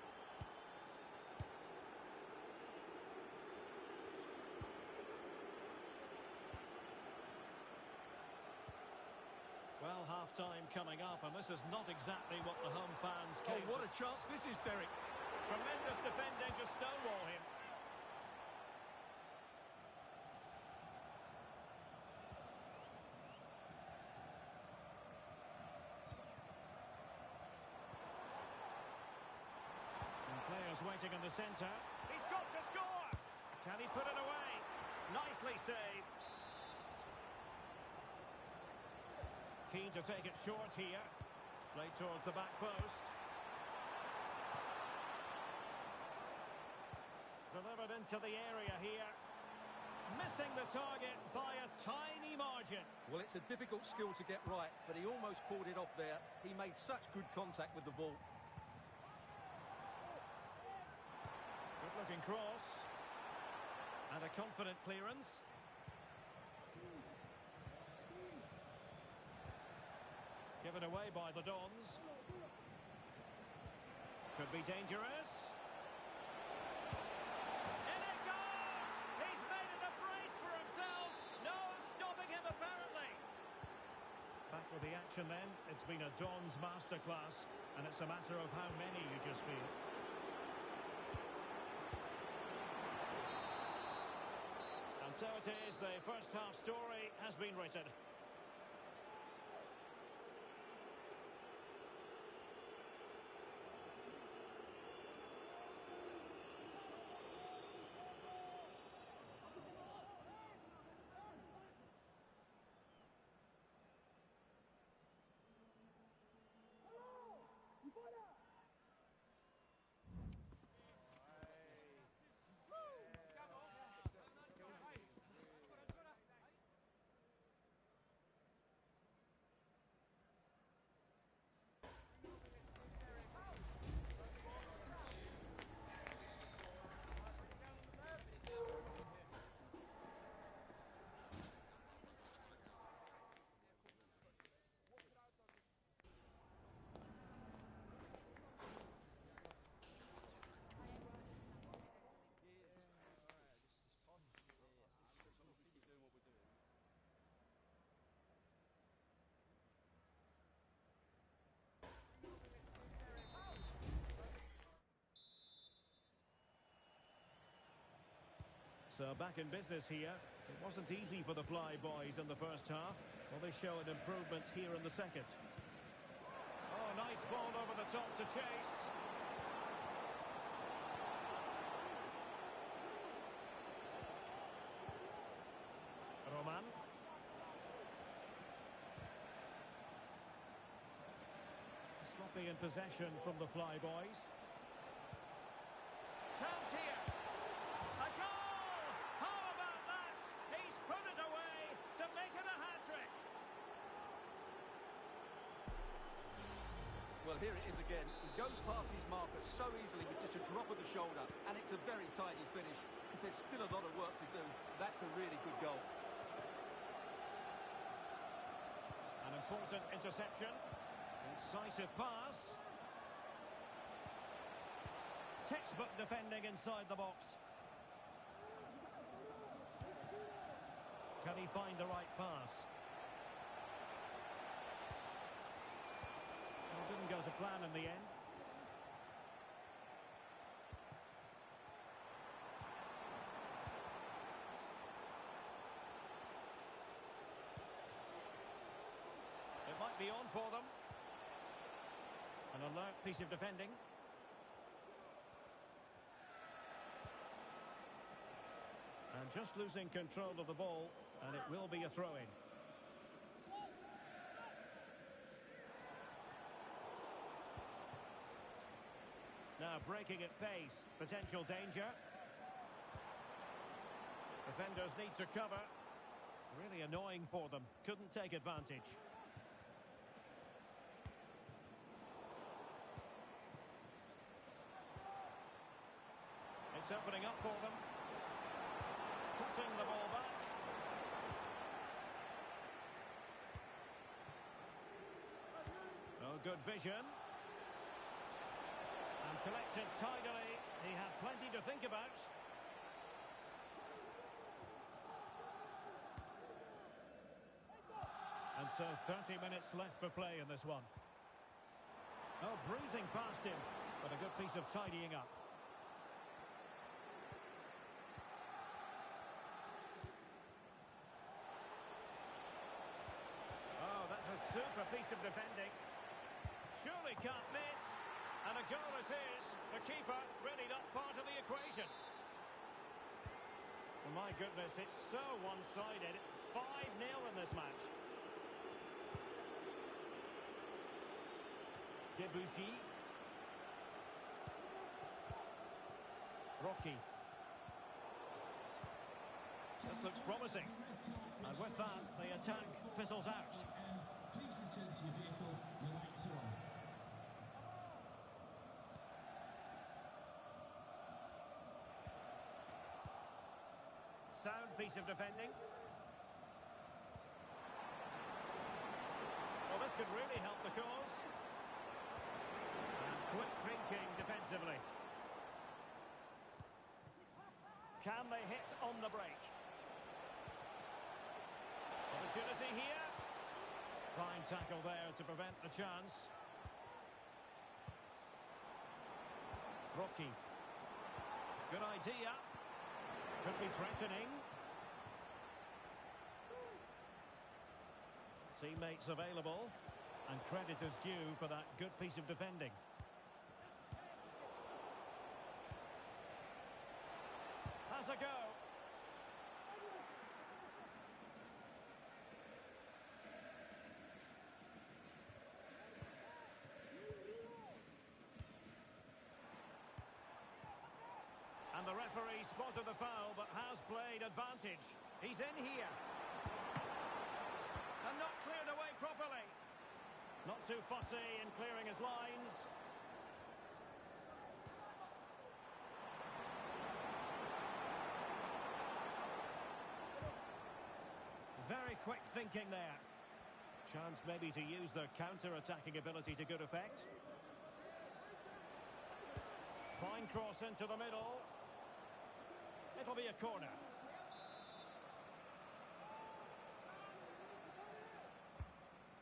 Well, half-time coming up, and this is not exactly what the home fans came what a chance this is, Derek. Tremendous defending to stonewall him. And players waiting in the centre. He's got to score! Can he put it away? Nicely saved. Keen to take it short here. Played towards the back post. Delivered into the area here. Missing the target by a tiny margin. Well, it's a difficult skill to get right, but he almost pulled it off there. He made such good contact with the ball. Good looking cross. And a confident clearance. Given away by the Dons. Could be dangerous. In it goes! He's made it a brace for himself. No stopping him, apparently. Back with the action then. It's been a Dons masterclass, and it's a matter of how many you just feel. And so it is, the first half story has been written. So back in business here. It wasn't easy for the Flyboys in the first half. Well, they show an improvement here in the second. Oh, nice ball over the top to chase. Roman. Sloppy in possession from the Flyboys. Chance here. A goal! How about that? He's put it away to make it a hat-trick. Well, here it is again. He goes past his marker so easily with just a drop of the shoulder, and it's a very tidy finish because there's still a lot of work to do. That's a really good goal. An important interception. Incisive pass. Textbook defending inside the box. Can he find the right pass? Well, didn't go to plan in the end. be on for them. An alert piece of defending. And just losing control of the ball, and it will be a throw-in. Now breaking at pace, potential danger. Defenders need to cover. Really annoying for them. Couldn't take advantage. It's opening up for them. Cutting the ball back. Oh, good vision. And collected tidily. He had plenty to think about. And so 30 minutes left for play in this one. Oh, breezing past him, but a good piece of tidying up. Oh, that's a super piece of defending. Surely can't miss. And a goal it is. The keeper really not part of the equation. Oh, my goodness, it's so one-sided. 5-0 in this match. Debussy. Rocky. This looks promising. And with that, the attack fizzles out. Please return to your vehicle. Your lights are on. Sound piece of defending. Well, this could really help the cause. And quick thinking defensively. Can they hit on the break? Opportunity here. Fine tackle there to prevent the chance. Rocky. Good idea. Could be threatening. Teammates available. And credit is due for that good piece of defending. Has a go. And the referee spotted the foul, but has played advantage. He's in here. And not cleared away properly. Not too fussy in clearing his lines. Very quick thinking there. Chance maybe to use their counter-attacking ability to good effect. Fine cross into the middle. It'll be a corner.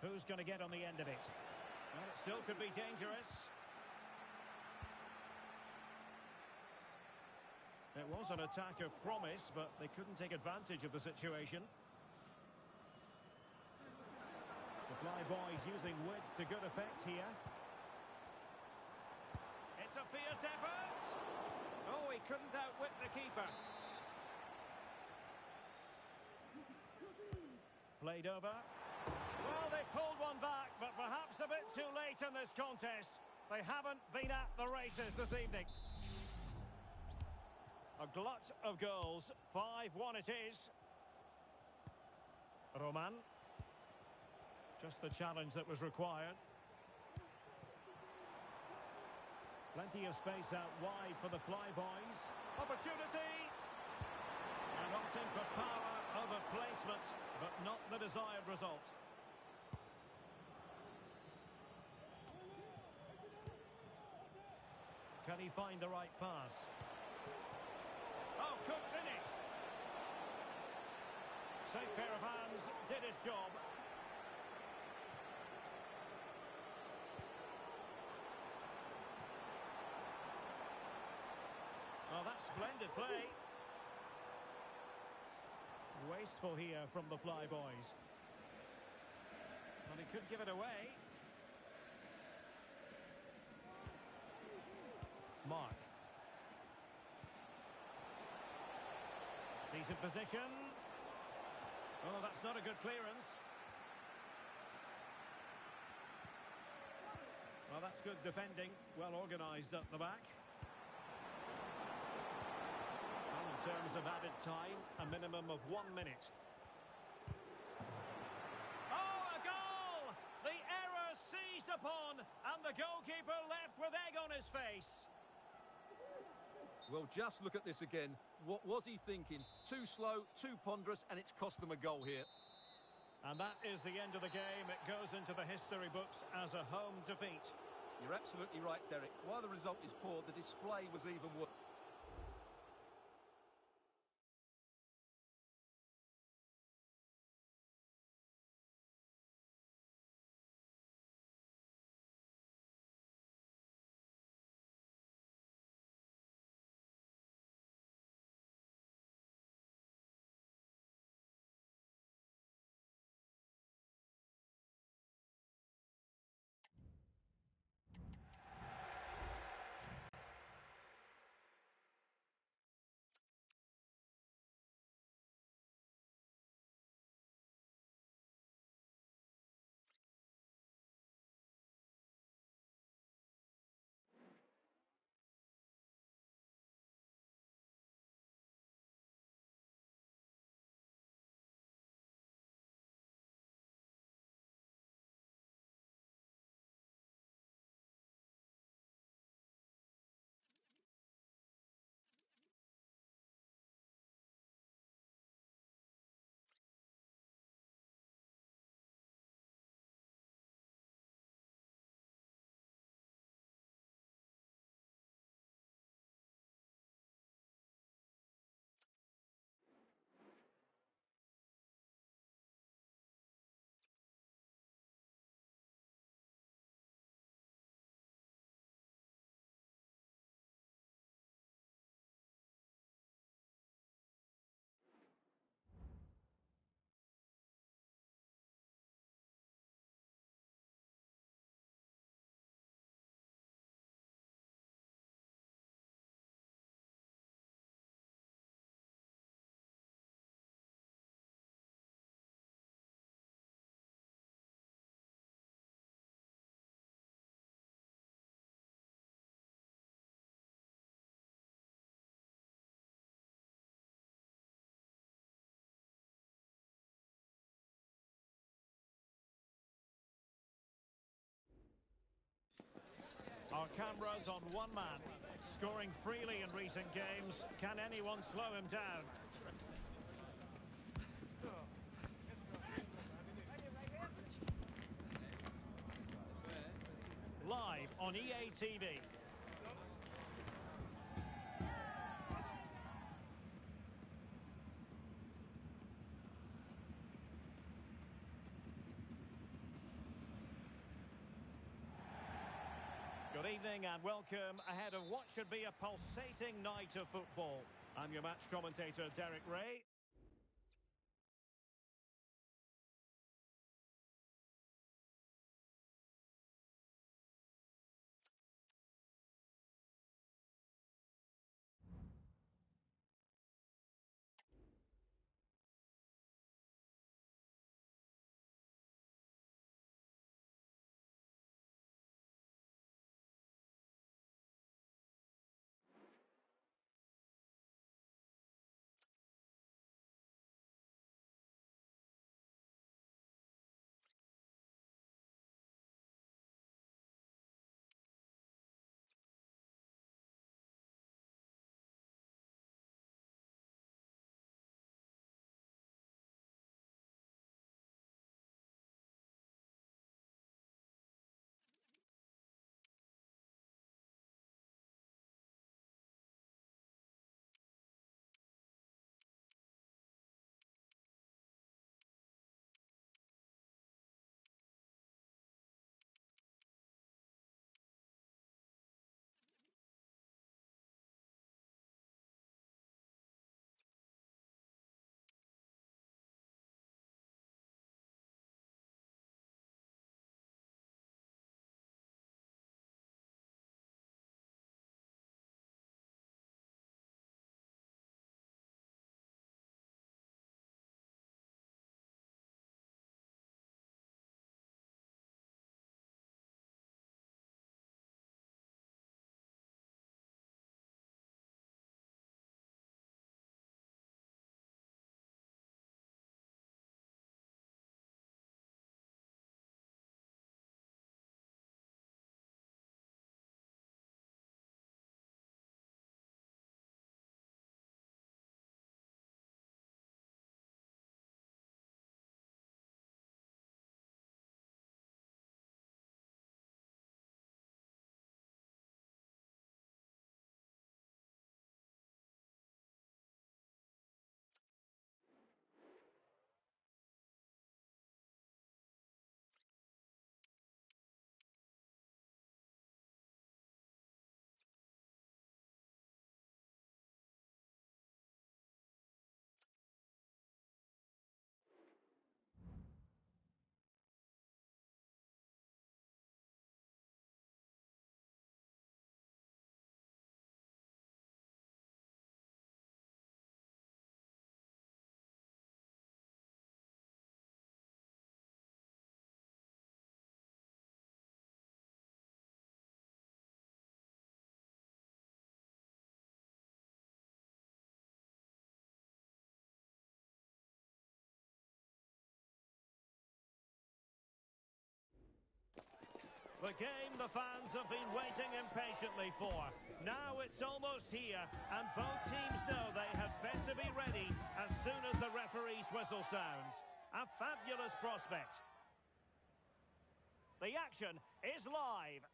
Who's going to get on the end of it? Well, it still could be dangerous. It was an attack of promise, but they couldn't take advantage of the situation. The fly boys using width to good effect here. It's a fierce effort. Oh, he couldn't outwit the keeper. Played over. Well, they pulled one back, but perhaps a bit too late in this contest. They haven't been at the races this evening. A glut of goals. 5-1 it is. Roman. Just the challenge that was required. Plenty of space out wide for the fly boys. Opportunity! And opting for power over placement, but not the desired result. Can he find the right pass? Oh, could finish! Safe pair of hands, did his job. Oh, that's splendid play. Wasteful here from the fly boys. And he could give it away. Mark. Decent position. Oh, that's not a good clearance. Well, that's good defending. Well organised at the back. Well, in terms of added time, a minimum of 1 minute. Oh, a goal! The error seized upon, and the goalkeeper left with egg on his face. Well, just look at this again. What was he thinking? Too slow, too ponderous, and it's cost them a goal here. And that is the end of the game. It goes into the history books as a home defeat. You're absolutely right, Derek. While the result is poor, the display was even worse. Our cameras on one man, scoring freely in recent games. Can anyone slow him down? Live on EA TV. Good evening and welcome ahead of what should be a pulsating night of football. I'm your match commentator, Derek Ray. The game the fans have been waiting impatiently for. Now it's almost here, and both teams know they had better be ready as soon as the referee's whistle sounds. A fabulous prospect. The action is live.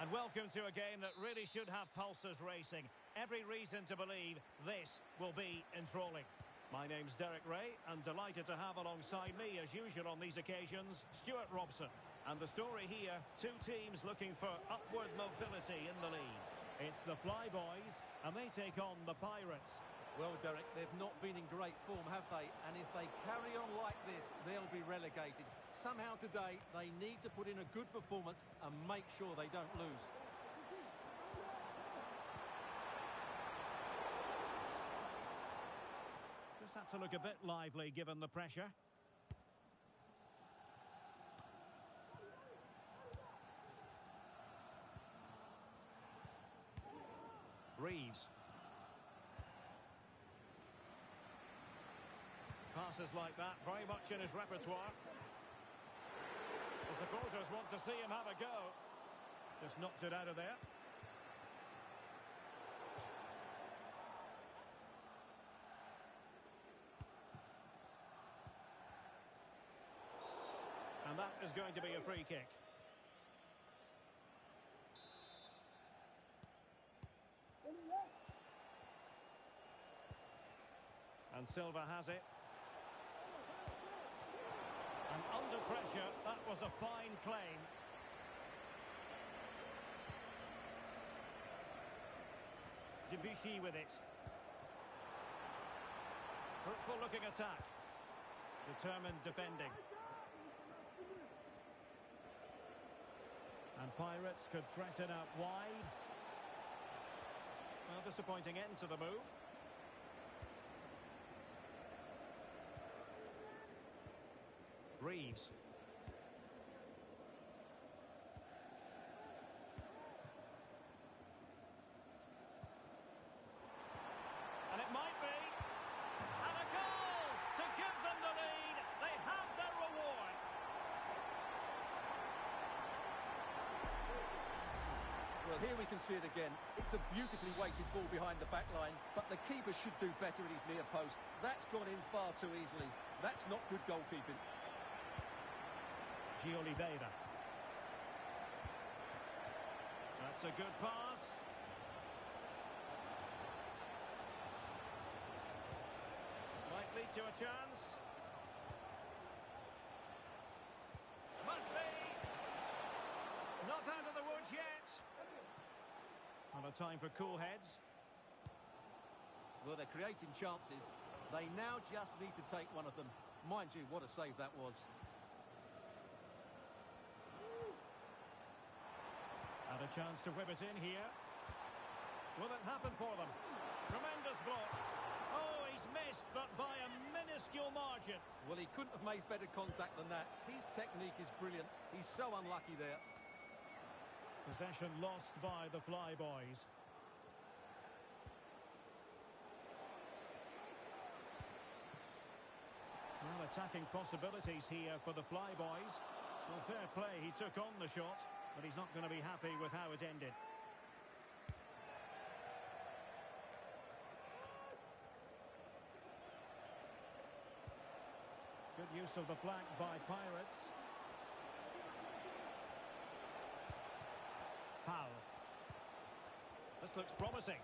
And welcome to a game that really should have pulses racing. Every reason to believe this will be enthralling. My name's Derek Ray, and delighted to have alongside me, as usual on these occasions, Stuart Robson. And the story here, two teams looking for upward mobility in the league. It's the Flyboys, and they take on the Pirates. Well, Derek, they've not been in great form, have they? And if they carry on like this, they'll be relegated. Somehow today, they need to put in a good performance and make sure they don't lose. Just had to look a bit lively given the pressure. Reeves. Passes like that, very much in his repertoire. The supporters want to see him have a go. Just knocked it out of there. And that is going to be a free kick. And Silva has it. And under pressure, that was a fine claim. Debussy with it. Fruitful looking attack. Determined defending. And Pirates could threaten out wide. Well, disappointing end to the move. Reeves. And it might be. And a goal to give them the lead. They have their reward. Well, here we can see it again. It's a beautifully weighted ball behind the back line, but the keeper should do better at his near post. That's gone in far too easily. That's not good goalkeeping. Oliveira. That's a good pass. Might lead to a chance. Must be. Not out of the woods yet. Not a time for cool heads. Well, they're creating chances. They now just need to take one of them. Mind you, what a save that was. And a chance to whip it in here. Will it happen for them? Tremendous block. Oh, he's missed, but by a minuscule margin. Well, he couldn't have made better contact than that. His technique is brilliant. He's so unlucky there. Possession lost by the Flyboys. Well, attacking possibilities here for the Flyboys. Well, fair play, he took on the shot, but he's not going to be happy with how it ended. Good use of the flank by Pirates. Powell. This looks promising.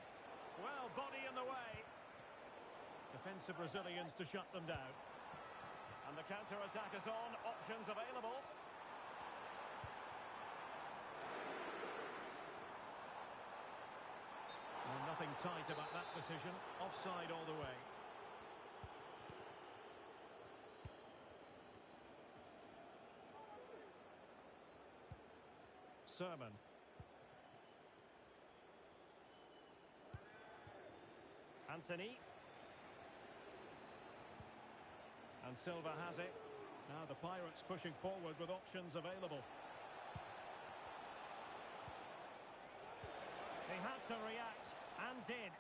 Well, body in the way. Defensive Brazilians to shut them down. And the counter-attack is on. Options available. Well, nothing tight about that decision. Offside all the way. Sermon. Anthony. And Silva has it. Now the Pirates pushing forward with options available. to react, and did.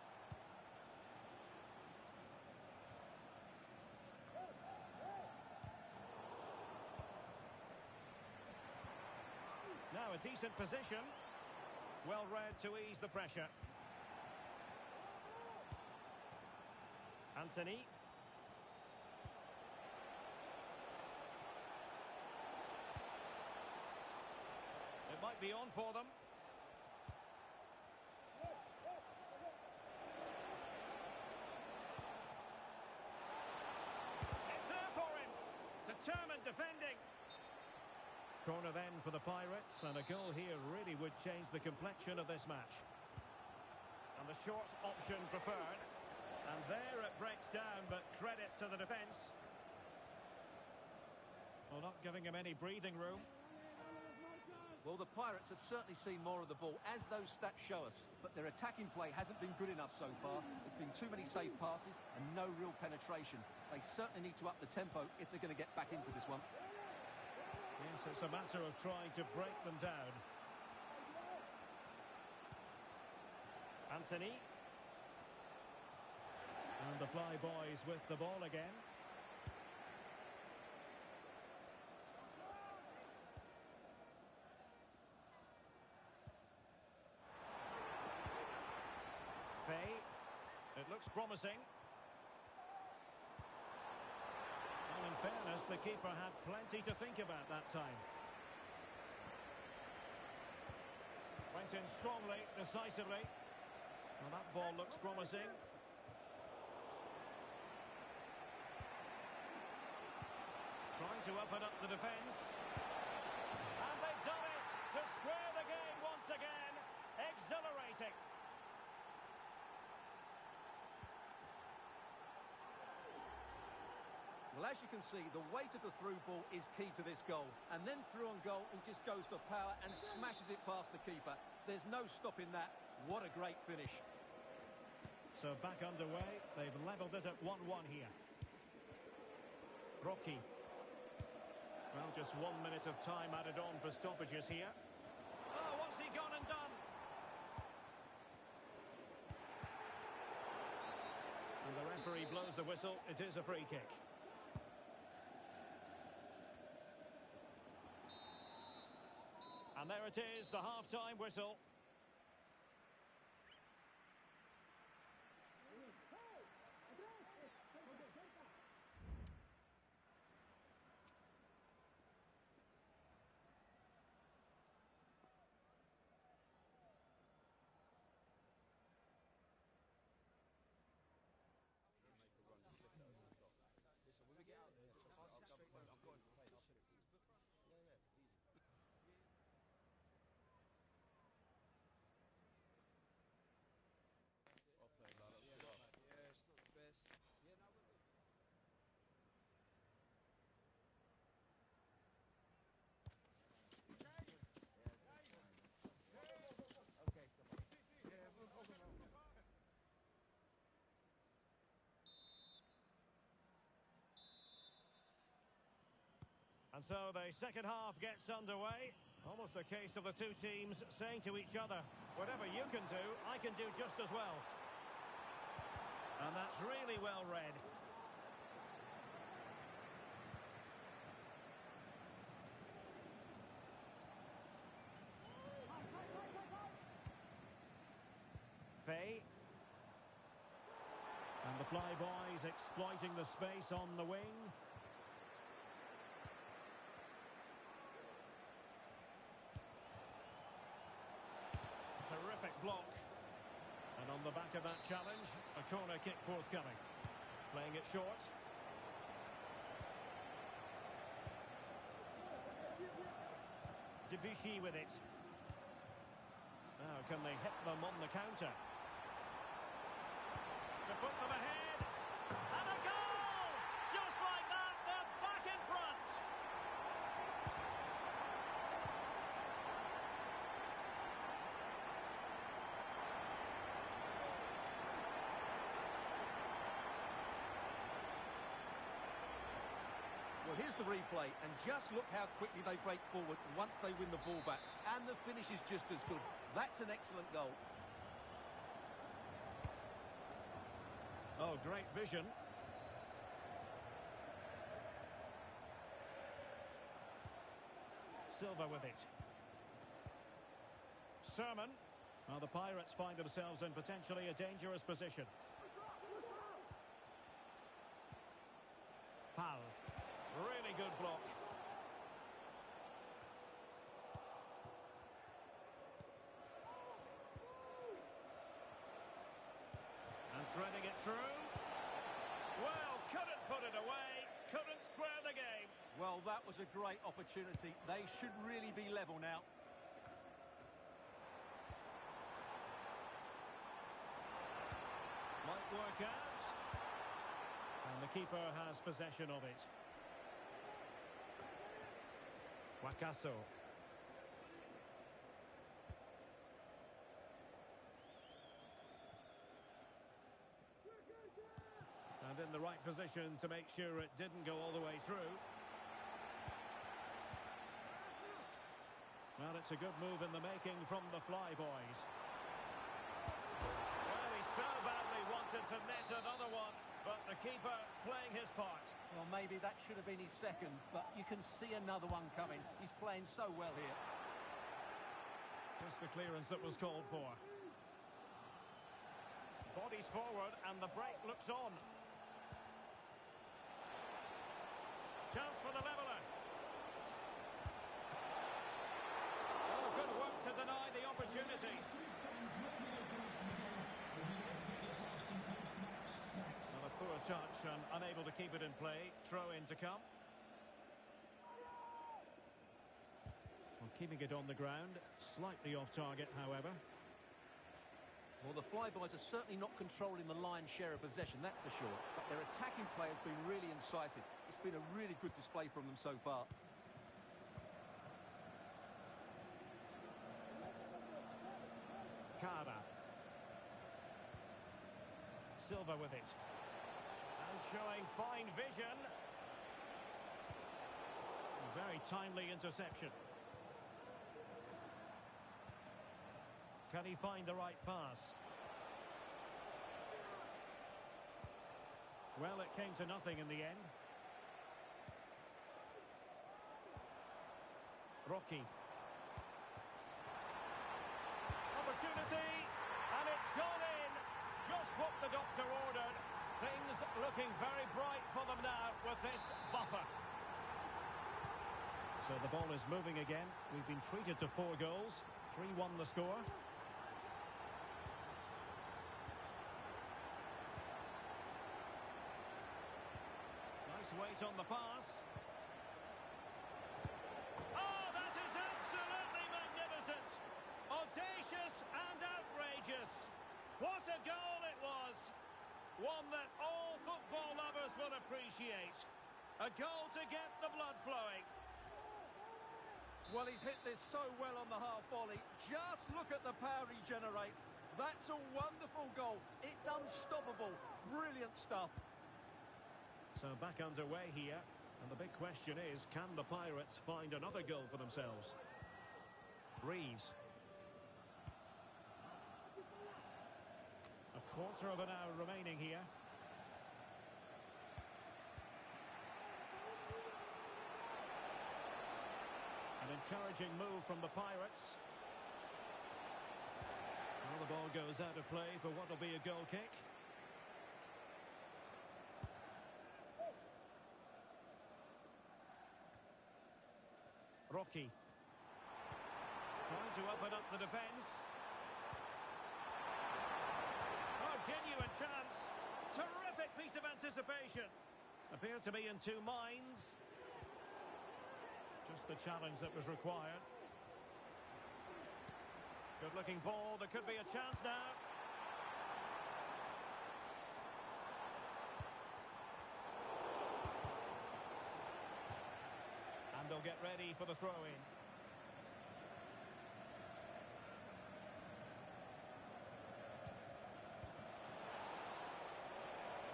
Now a decent position. Well read to ease the pressure. Anthony. It might be on for them. It's there for him. Determined defending. Corner then for the Pirates, and a goal here really would change the complexion of this match. And the short option preferred. And there it breaks down, but credit to the defence. Well, not giving him any breathing room. Well, the Pirates have certainly seen more of the ball, as those stats show us. But their attacking play hasn't been good enough so far. There's been too many safe passes and no real penetration. They certainly need to up the tempo if they're going to get back into this one. Yes, it's a matter of trying to break them down. Anthony. And the Flyboys with the ball again. Faye. It looks promising. Well, in fairness, the keeper had plenty to think about that time. Went in strongly, decisively. Well, that ball looks promising. Trying to open up the defence. And they've done it to square the game once again. Exhilarating. Well, as you can see, the weight of the through ball is key to this goal. And then through on goal, he just goes for power and smashes it past the keeper. There's no stopping that. What a great finish. So back underway. They've levelled it at 1-1 here. Rocky. Well, just 1 minute of time added on for stoppages here. Oh, what's he gone and done? And the referee blows the whistle. It is a free kick. And there it is, the half-time whistle. And so the second half gets underway. Almost a case of the two teams saying to each other, whatever you can do, I can do just as well. And that's really well read. Faye. And the Flyboys exploiting the space on the wing. Terrific block. And on the back of that challenge, a corner kick forthcoming. Playing it short. Debuchy with it. Now can they hit them on the counter? To put them ahead. And a goal! Just like that, they're back in front. Well, here's the replay, and just look how quickly they break forward once they win the ball back. And the finish is just as good. That's an excellent goal. Oh, great vision. Silva with it. Sermon. Well, the Pirates find themselves in potentially a dangerous position. Pal. Really good block. And threading it through. Well, couldn't put it away. Couldn't square the game. Well, that was a great opportunity. They should really be level now. Might work out. And the keeper has possession of it. Wakaso. And in the right position to make sure it didn't go all the way through. Well, it's a good move in the making from the Flyboys. Well, he so badly wanted to net another one, but the keeper playing his part. Well, maybe that should have been his second, but you can see another one coming. He's playing so well here. Just the clearance that was called for. Bodies forward, and the break looks on. Chance for the leveller. Oh, good work to deny the opportunity. Well, a poor touch and unable to keep it in play. Throw in to come. Well, keeping it on the ground. Slightly off target, however. Well, the Flyboys are certainly not controlling the lion's share of possession, that's for sure. But their attacking play has been really incisive. It's been a really good display from them so far. Cara. Silva with it. And showing fine vision. A very timely interception. Can he find the right pass? Well, it came to nothing in the end. Rocky. Opportunity, and it's gone in. Just what the doctor ordered. Things looking very bright for them now with this buffer. So the ball is moving again. We've been treated to 4 goals. 3-1 the score. Nice weight on the pass. Oh, that is absolutely magnificent. Audacious and outrageous. What a goal it was. One that all football lovers will appreciate. A goal to get the blood flowing. Well, he's hit this so well on the half volley. Just look at the power he generates. That's a wonderful goal. It's unstoppable. Brilliant stuff. So back underway here. And the big question is, can the Pirates find another goal for themselves? Reeves. A quarter of an hour remaining here. An encouraging move from the Pirates. Well, the ball goes out of play for what will be a goal kick. Rocky. Trying to open up the defence. Oh, genuine chance. Terrific piece of anticipation. Appeared to be in 2 minds. Just the challenge that was required. Good looking ball. There could be a chance now. And they'll get ready for the throw-in.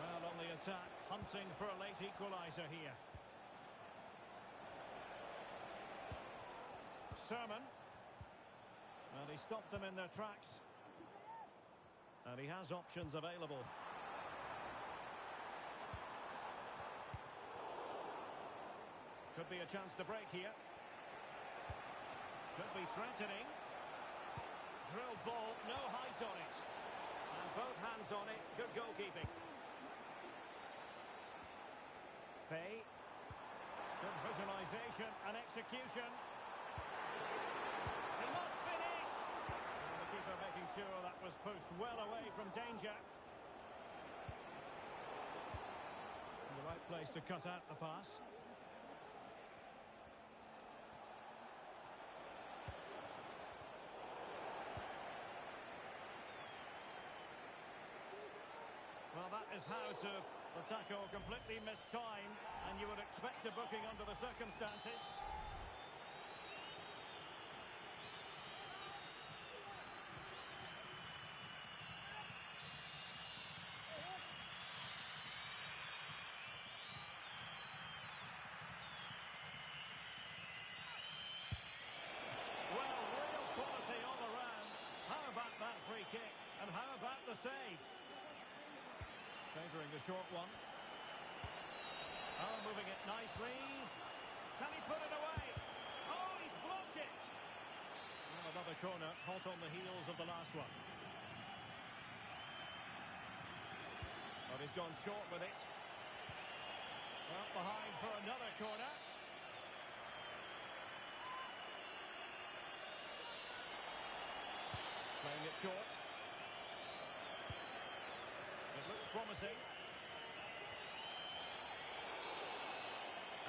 Well, on the attack, hunting for a late equaliser here. Sermon. And he stopped them in their tracks. And he has options available. Could be a chance to break here. Could be threatening. Drill ball, no height on it. And both hands on it, good goalkeeping. Faye. Good visualisation and execution. He must finish! And the keeper making sure that was pushed well away from danger. In the right place to cut out the pass. Well, that is how to the tackle completely mistimed, and you would expect a booking under the circumstances. Well, real quality all around. How about that free kick? And how about the save? Favouring the short one. Oh, moving it nicely. Can he put it away? Oh, he's blocked it. Well, another corner, hot on the heels of the last one. But he's gone short with it. Well, behind for another corner. Playing it short. It looks promising.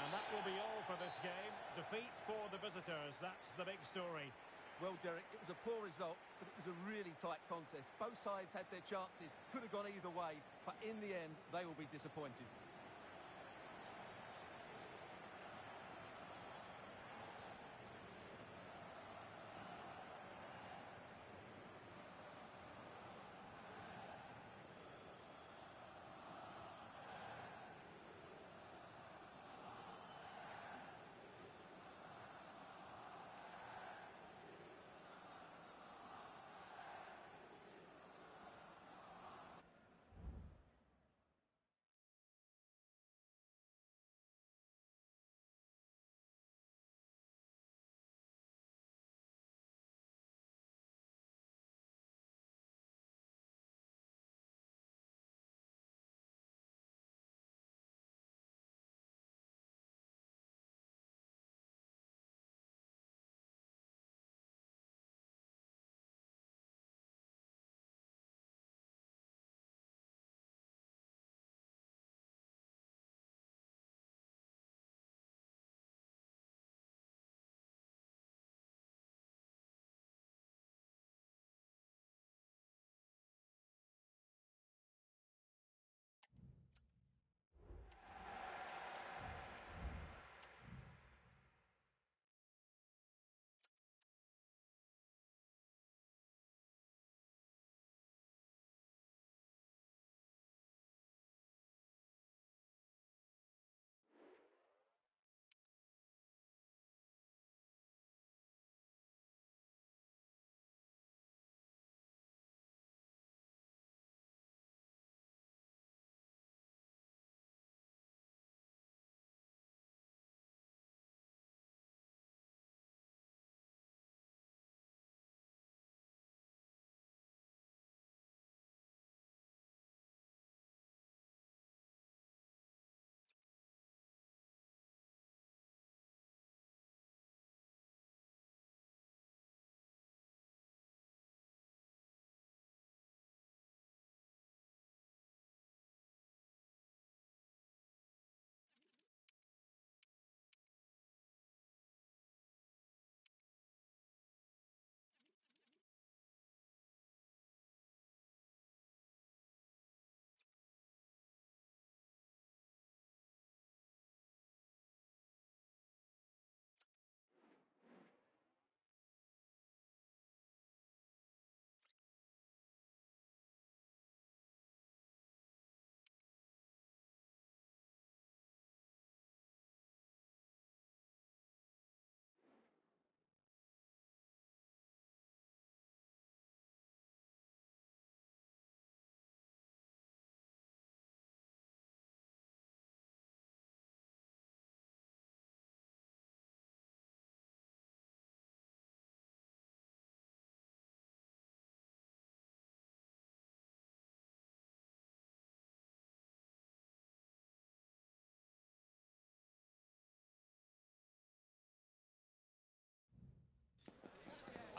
And that will be all for this game. Defeat for the visitors. That's the big story. Well, Derek, it was a poor result, but it was a really tight contest. Both sides had their chances, could have gone either way, but in the end, they will be disappointed.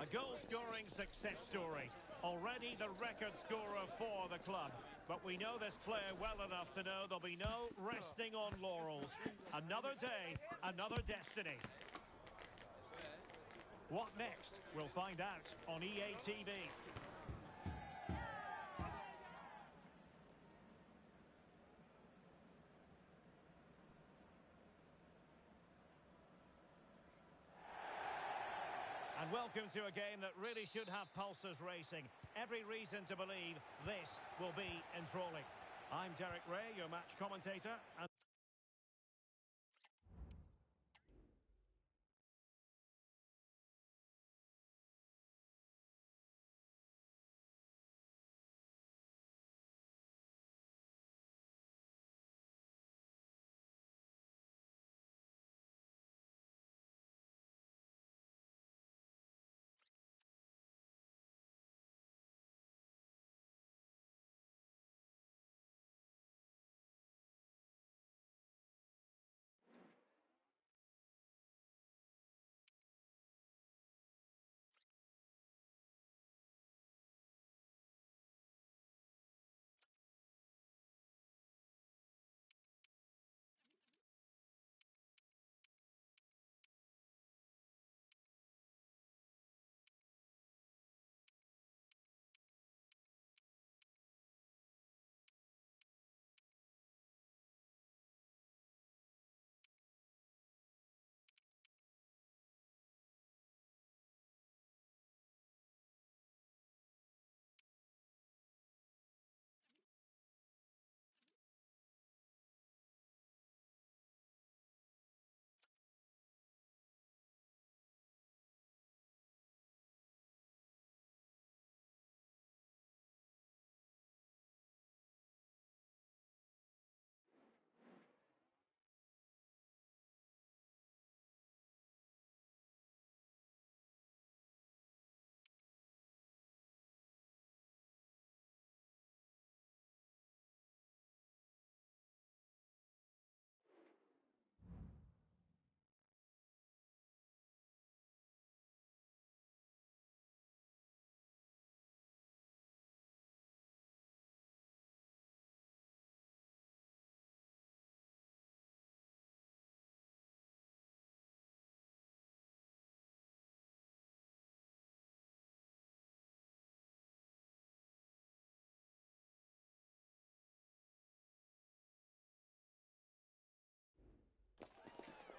A goal-scoring success story. Already the record scorer for the club. But we know this player well enough to know there'll be no resting on laurels. Another day, another destiny. What next? We'll find out on EA TV. And welcome to a game that really should have pulses racing. Every reason to believe this will be enthralling. I'm Derek Ray, your match commentator. And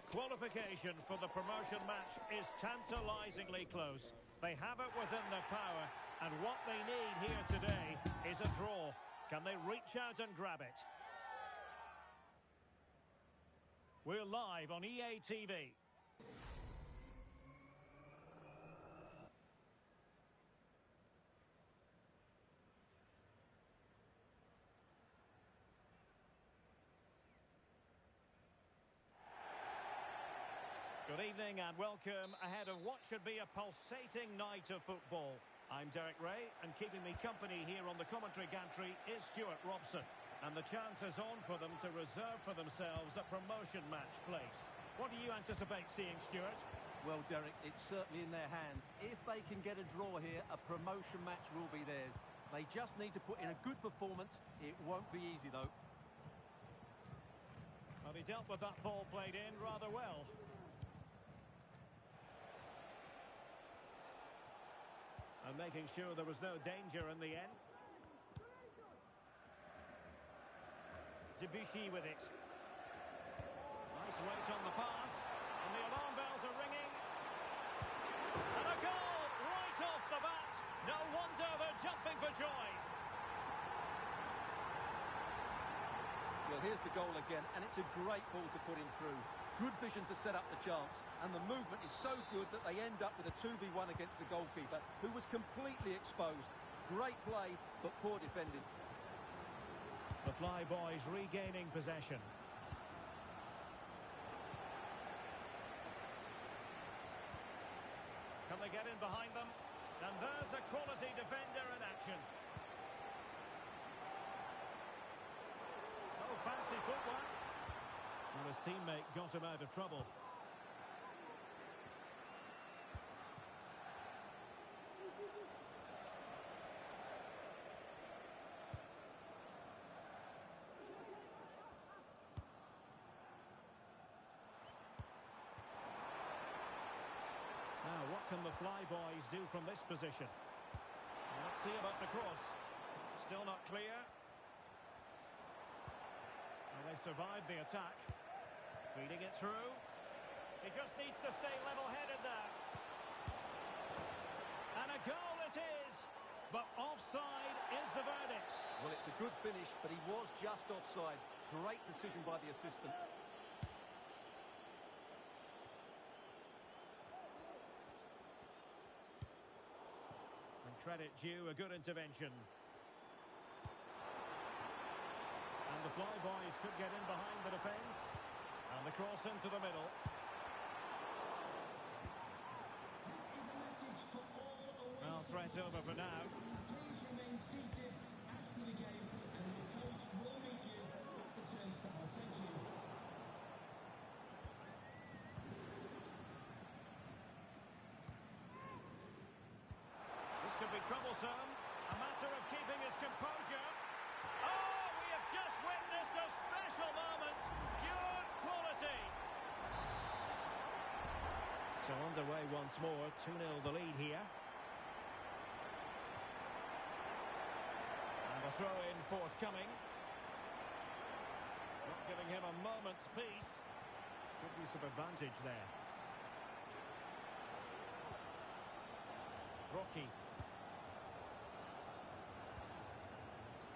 qualification for the promotion match is tantalisingly close. They have it within their power, and what they need here today is a draw. Can they reach out and grab it? We're live on EA TV. Good evening and welcome ahead of what should be a pulsating night of football. I'm Derek Ray, and keeping me company here on the commentary gantry is Stuart Robson. And the chance is on for them to reserve for themselves a promotion match place. What do you anticipate seeing, Stuart? Well, Derek, it's certainly in their hands. If they can get a draw here, a promotion match will be theirs. They just need to put in a good performance. It won't be easy, though. Well, he dealt with that ball played in rather well. And making sure there was no danger in the end. Debuchy with it. Nice weight on the pass. And the alarm bells are ringing. And a goal right off the bat. No wonder they're jumping for joy. Well, here's the goal again, and it's a great ball to put him through. Good vision to set up the chance, and the movement is so good that they end up with a 2v1 against the goalkeeper, who was completely exposed. Great play, but poor defending. The Fly Boys regaining possession. Can they get in behind them? And there's a quality defender in action. Oh, fancy footwork. Well, his teammate got him out of trouble. Flyboys do from this position? Let's see about the cross. Still not clear. And they survived the attack. Feeding it through. He just needs to stay level-headed there. And a goal it is. But offside is the verdict. Well, it's a good finish, but he was just offside. Great decision by the assistant. And credit due, a good intervention. And the Flyboys could get in behind the defence. And the cross into the middle. This is a message for all away Well, threat over for now. Please remain seated after the game, and your coach will meet you at the turnstiles. Thank you. This could be troublesome. A matter of keeping his composure. Oh, we have just witnessed a special moment. Pure quality. So underway once more. 2-0 the lead here. And a throw-in forthcoming. Not giving him a moment's peace. Good use of advantage there. Rocky.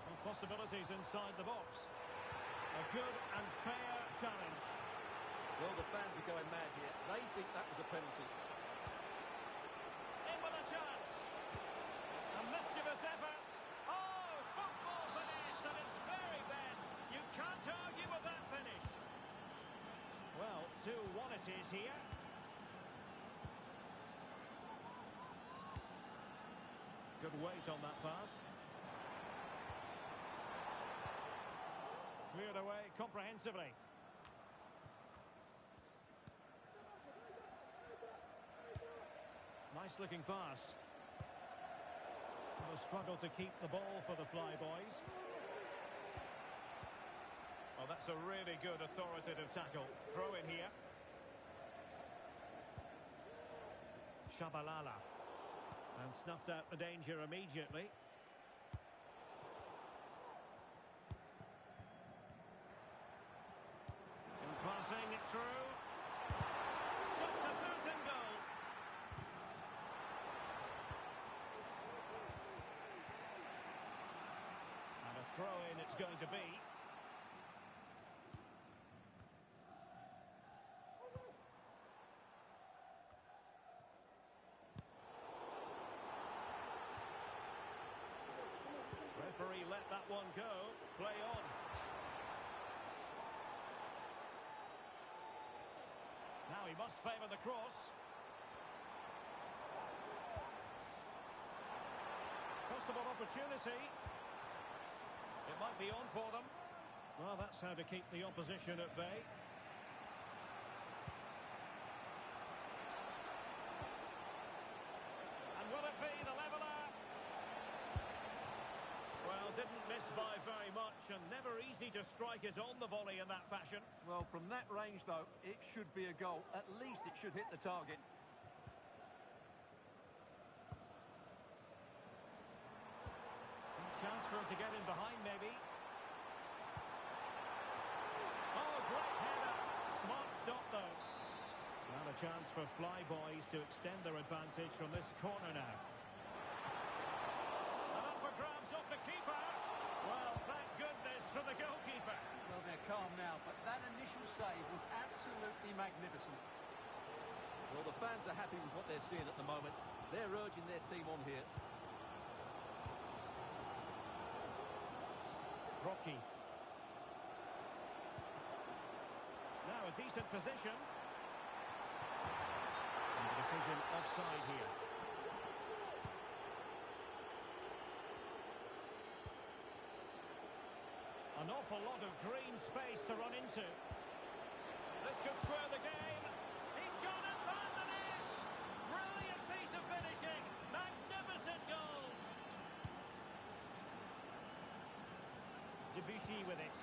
And possibilities inside the box. A good and fair challenge. Well, the fans are going mad here. They think that was a penalty. In with a chance. A mischievous effort. Oh, football finish at its very best. You can't argue with that finish. Well, 2-1 it is here. Good weight on that pass. Cleared away comprehensively. Nice looking pass. The struggle to keep the ball for the Flyboys. Oh, that's a really good authoritative tackle. Throw in here. Shabalala. And snuffed out the danger immediately. And passing it through. Got to certain goal. And a throw-in it's going to be. Referee let that one go. Play on. Now he must favour the cross. Possible opportunity. It might be on for them. Well, that's how to keep the opposition at bay. And will it be the leveller? Well, didn't miss by very much, and never easy to strike it on the volley in that fashion. Well, from that range, though, it should be a goal. At least it should hit the target. Chance for him to get in behind, maybe. Oh, great header. Smart stop, though. Now a chance for Flyboys to extend their advantage from this corner now. And up for grabs off the keeper. Well, thank goodness for the goalkeeper. Well, they're calm now, but that initial save was absolutely magnificent. Well, the fans are happy with what they're seeing at the moment. They're urging their team on here. Rocky. Now a decent position. And the decision offside here. An awful lot of green space to run into. This could square the game. He's gone and found the net. Brilliant piece of finishing. Magnificent goal. Debussy with it.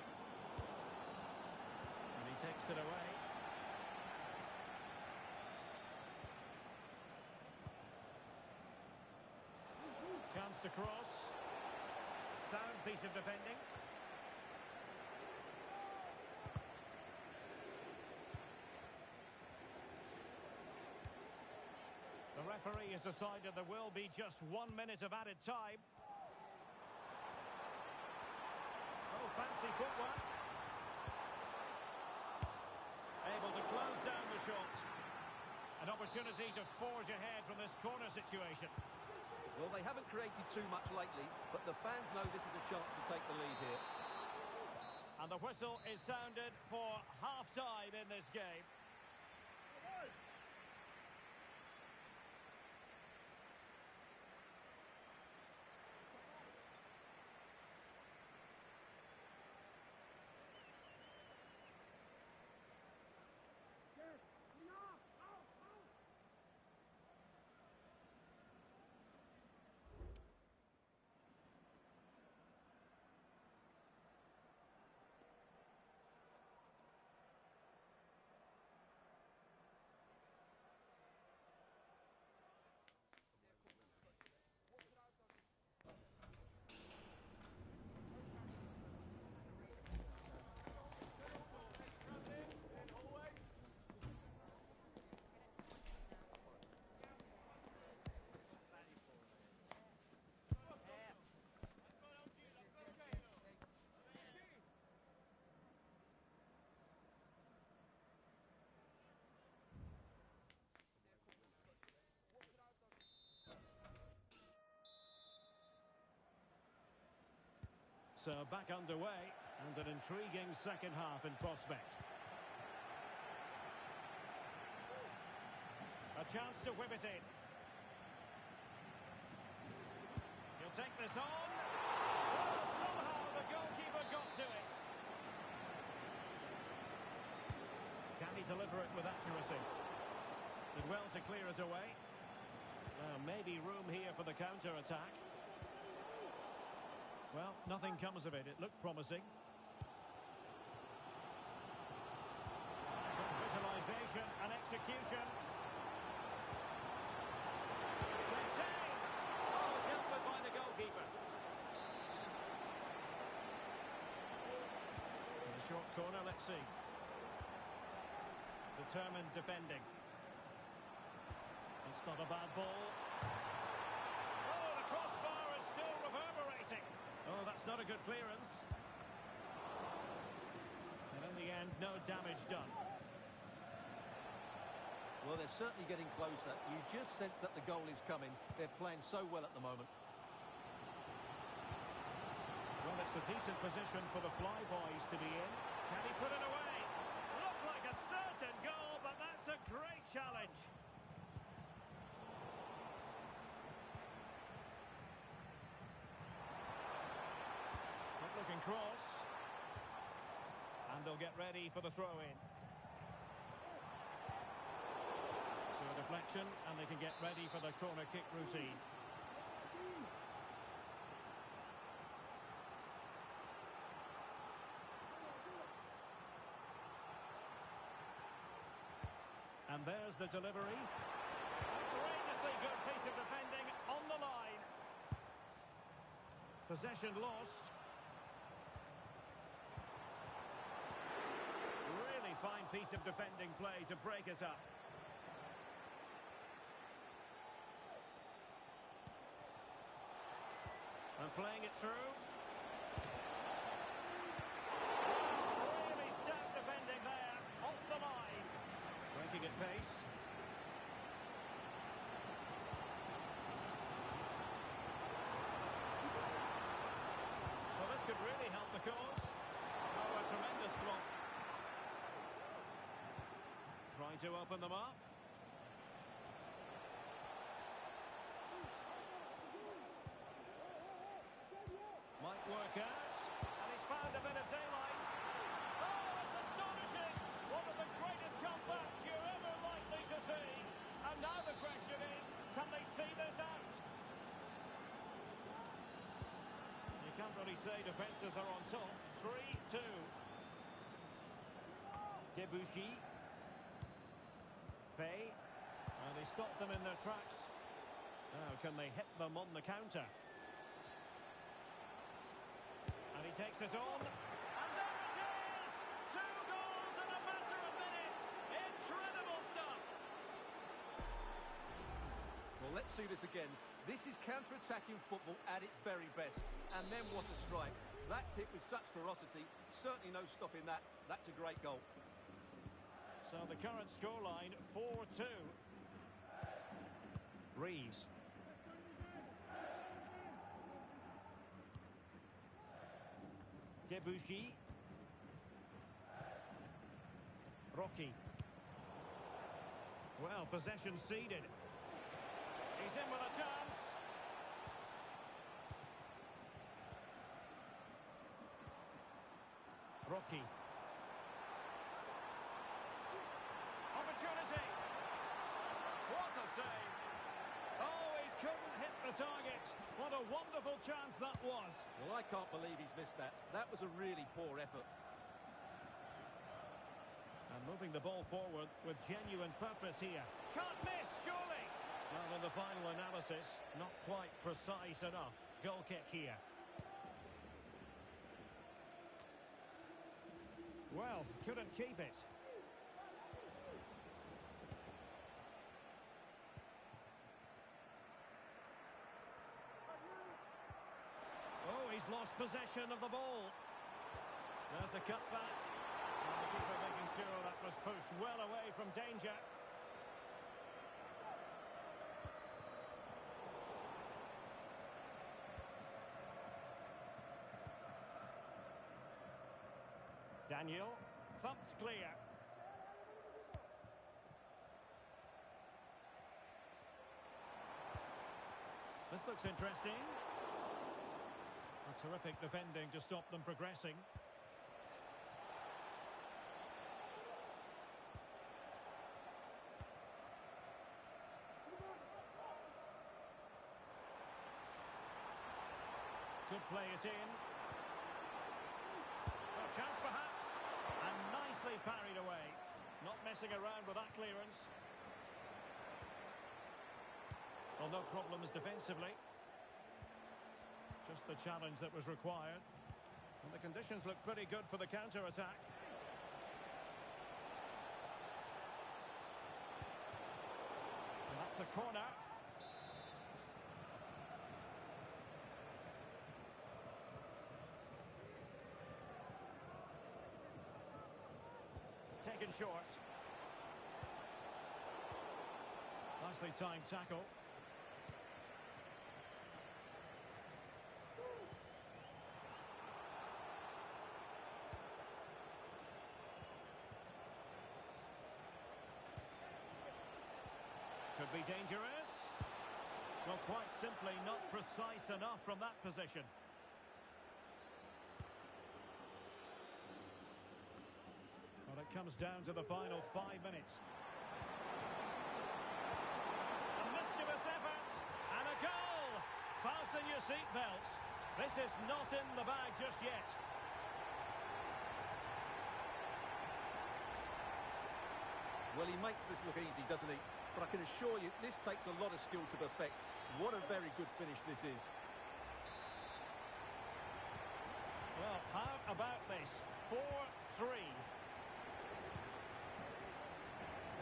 And he takes it away. to cross. Sound piece of defending. The referee has decided there will be just 1 minute of added time. Oh, fancy footwork. Able to close down the shot. An opportunity to forge ahead from this corner situation. Well, they haven't created too much lately, but the fans know this is a chance to take the lead here. And the whistle is sounded for half-time in this game. So back underway, and an intriguing second half in prospect. A chance to whip it in. He'll take this on. Oh, somehow the goalkeeper got to it. Can he deliver it with accuracy? Did well to clear it away. Maybe room here for the counter-attack. Well, nothing comes of it. It looked promising. Visualisation and execution. Oh, dealt with by the goalkeeper. In the short corner, let's see. Determined defending. It's not a bad ball. Oh, the crossbar is still reverberating. Oh, that's not a good clearance. And in the end, no damage done. Well, they're certainly getting closer. You just sense that the goal is coming. They're playing so well at the moment. Well, it's a decent position for the Flyboys to be in. Can he put it away? Looked like a certain goal, but that's a great challenge. Looking cross. And they'll get ready for the throw-in. So a deflection, and they can get ready for the corner kick routine. And there's the delivery. Outrageously good piece of defending on the line. Possession lost. Fine piece of defending play to break us up. And playing it through. Really stout defending there, off the line. Breaking at pace. Well, this could really help the cause. Oh, a tremendous block. Trying to open them up. Might work out. And he's found a bit of daylight. Oh, it's astonishing. One of the greatest comebacks you're ever likely to see. And now the question is, can they see this out? You can't really say defences are on top. 3-2. Debuchy. And they stopped them in their tracks. Now, can they hit them on the counter? He takes it on. And there it is! 2 goals in a matter of minutes. Incredible stuff. Well, let's see this again. This is counter-attacking football at its very best. And then what a strike. That's hit with such ferocity. Certainly no stopping that. That's a great goal. So the current scoreline, 4-2. Reeves. Debuchy. Rocky. Well, possession ceded. He's in with a chance. Rocky. Opportunity. What a save. Oh, he couldn't hit the target. What a wonderful chance that was. Well, I can't believe he's missed that. That was a really poor effort. And moving the ball forward with genuine purpose here. Can't miss, surely. Well, in the final analysis, not quite precise enough. Goal kick here. Well, couldn't keep it. Oh, he's lost possession of the ball. There's the cutback. And the keeper making sure that was pushed well away from danger. Daniel, thumped clear. This looks interesting. A terrific defending to stop them progressing. Could play it in. A chance perhaps. And nicely parried away. Not messing around with that clearance. Well, no problems defensively. Just the challenge that was required. And the conditions look pretty good for the counter-attack. And that's a corner. Taken short. Nicely timed tackle. Could be dangerous. Well, quite simply not precise enough from that position. Well, it comes down to the final 5 minutes. A mischievous effort and a goal. Fasten your seatbelts. This is not in the bag just yet. Well, he makes this look easy, doesn't he? But I can assure you, this takes a lot of skill to perfect. What a very good finish this is. Well, how about this? 4-3.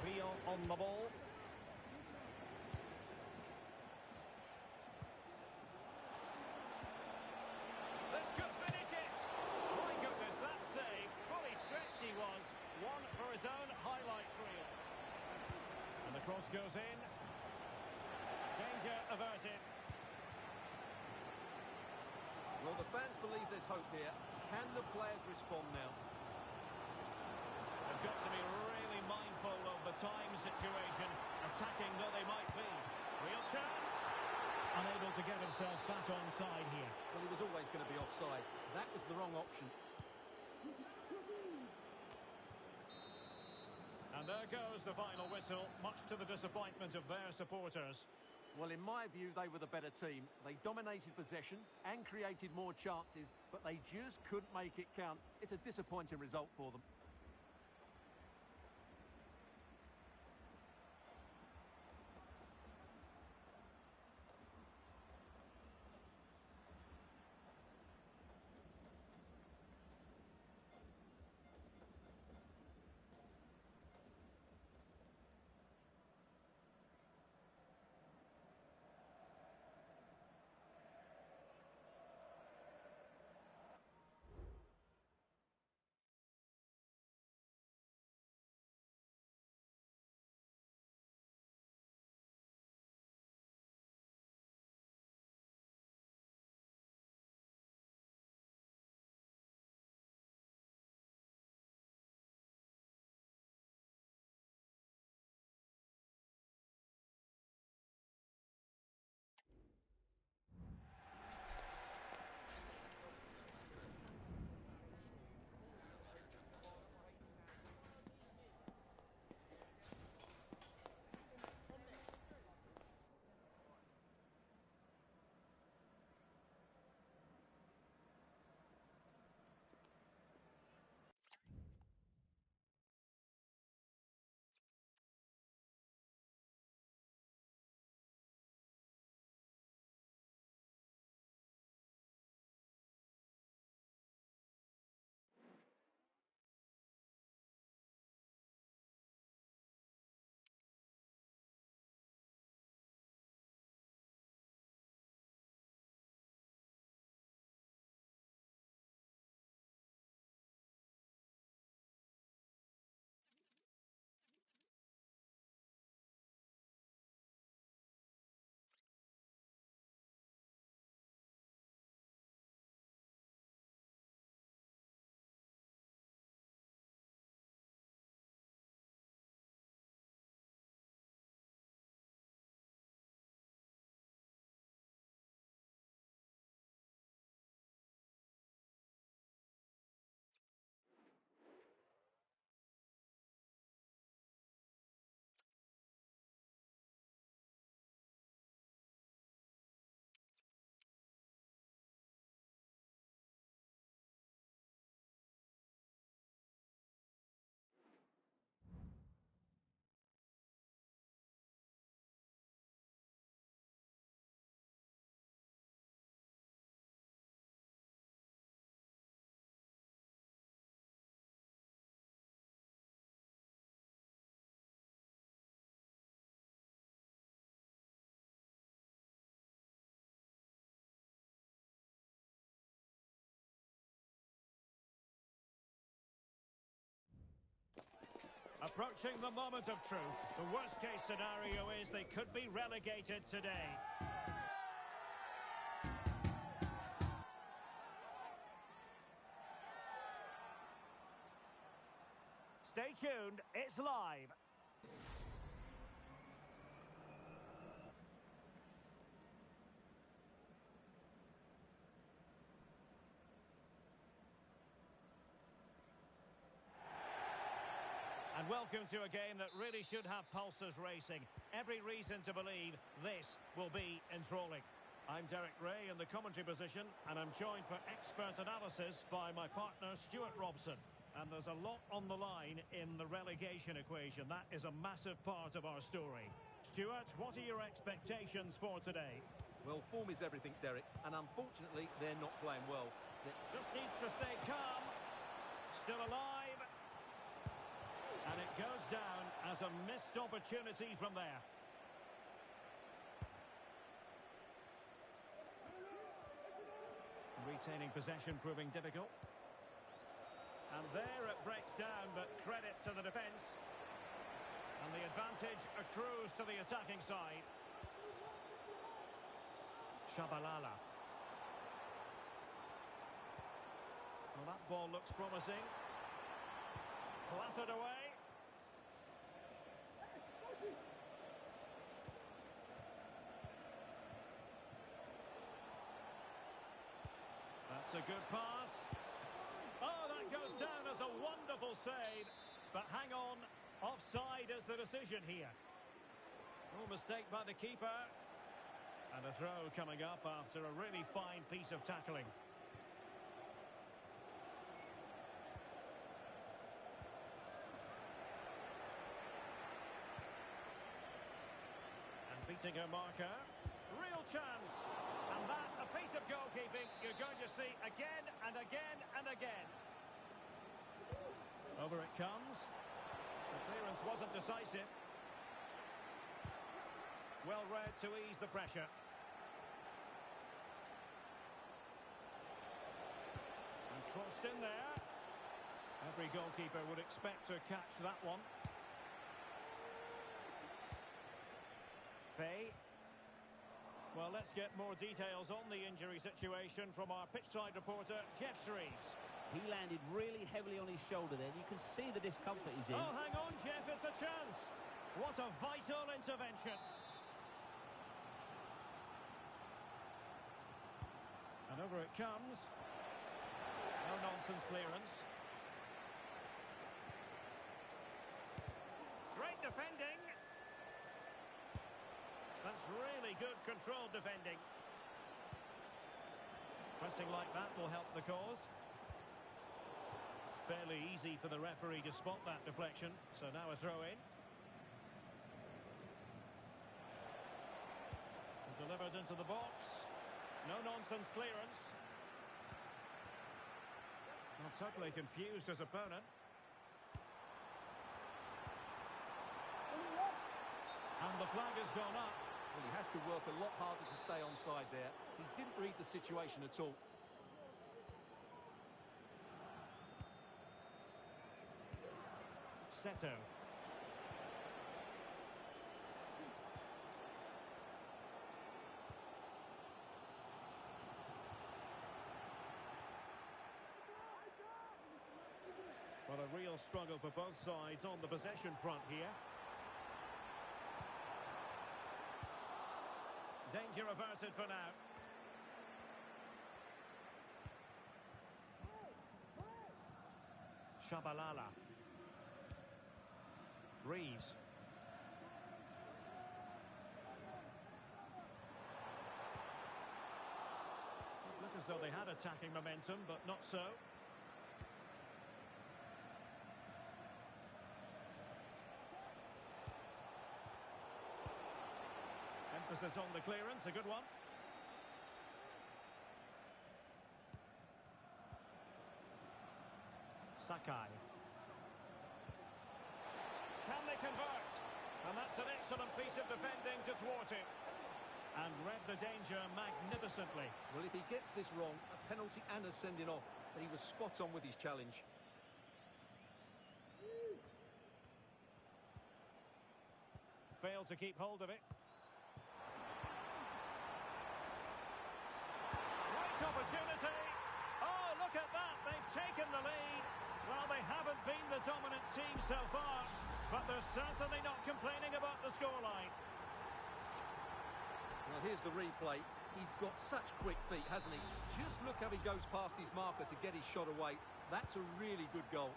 Real on the ball. This could finish it. My goodness, that save. Fully stretched he was. One for his own highlights reel. And the cross goes in. Danger averted. Well, the fans believe there's hope here. Can the players respond now? They've got to be really mindful of the time situation, attacking though they might be. Real chance. Unable to get himself back onside here. Well, he was always going to be offside. That was the wrong option. And there goes the final whistle, much to the disappointment of their supporters. Well, in my view, they were the better team. They dominated possession and created more chances, but they just couldn't make it count. It's a disappointing result for them. Approaching the moment of truth. The worst-case scenario is they could be relegated today. Stay tuned, it's live. And welcome to a game that really should have pulses racing. Every reason to believe this will be enthralling. I'm Derek Ray in the commentary position, and I'm joined for expert analysis by my partner Stuart Robson. And there's a lot on the line in the relegation equation. That is a massive part of our story. Stuart, what are your expectations for today? Well, form is everything, Derek, and unfortunately they're not playing well. Just needs to stay calm. Still alive. And it goes down as a missed opportunity from there. Retaining possession proving difficult. And there it breaks down, but credit to the defence. And the advantage accrues to the attacking side. Shabalala. Well, that ball looks promising. Clattered away. That's a good pass. Oh, that goes down as a wonderful save. But hang on, offside is the decision here. No mistake by the keeper. And a throw coming up after a really fine piece of tackling. And beating her marker. Real chance. And that, a piece of goalkeeping you're going to see again and again and again. Over it comes. The clearance wasn't decisive. Well read to ease the pressure. And crossed in there. Every goalkeeper would expect to catch that one. Faye. Well, let's get more details on the injury situation from our pitchside reporter, Jeff Shreves. He landed really heavily on his shoulder then. You can see the discomfort he's in. Oh, hang on, Jeff, it's a chance. What a vital intervention. And over it comes. No-nonsense clearance. Great defending. That's really good controlled defending. Pressing like that will help the cause. Fairly easy for the referee to spot that deflection. So now a throw-in. Delivered into the box. No-nonsense clearance. Well, totally confused his opponent. And the flag has gone up. Well, he has to work a lot harder to stay onside there. He didn't read the situation at all. Seto. Well, a real struggle for both sides on the possession front here. Danger averted for now. Shabalala. Reeves. It looked as though they had attacking momentum, but not so. Emphasis on the clearance, a good one. Sakai. Can they convert? And that's an excellent piece of defending to thwart it. And read the danger magnificently. Well, if he gets this wrong, a penalty and a sending off. But he was spot on with his challenge. Failed to keep hold of it. Great opportunity. Oh, look at that. They've taken the lead. Well, they haven't been the dominant team so far, but they're certainly not complaining about the scoreline. Well, here's the replay. He's got such quick feet, hasn't he? Just look how he goes past his marker to get his shot away. That's a really good goal.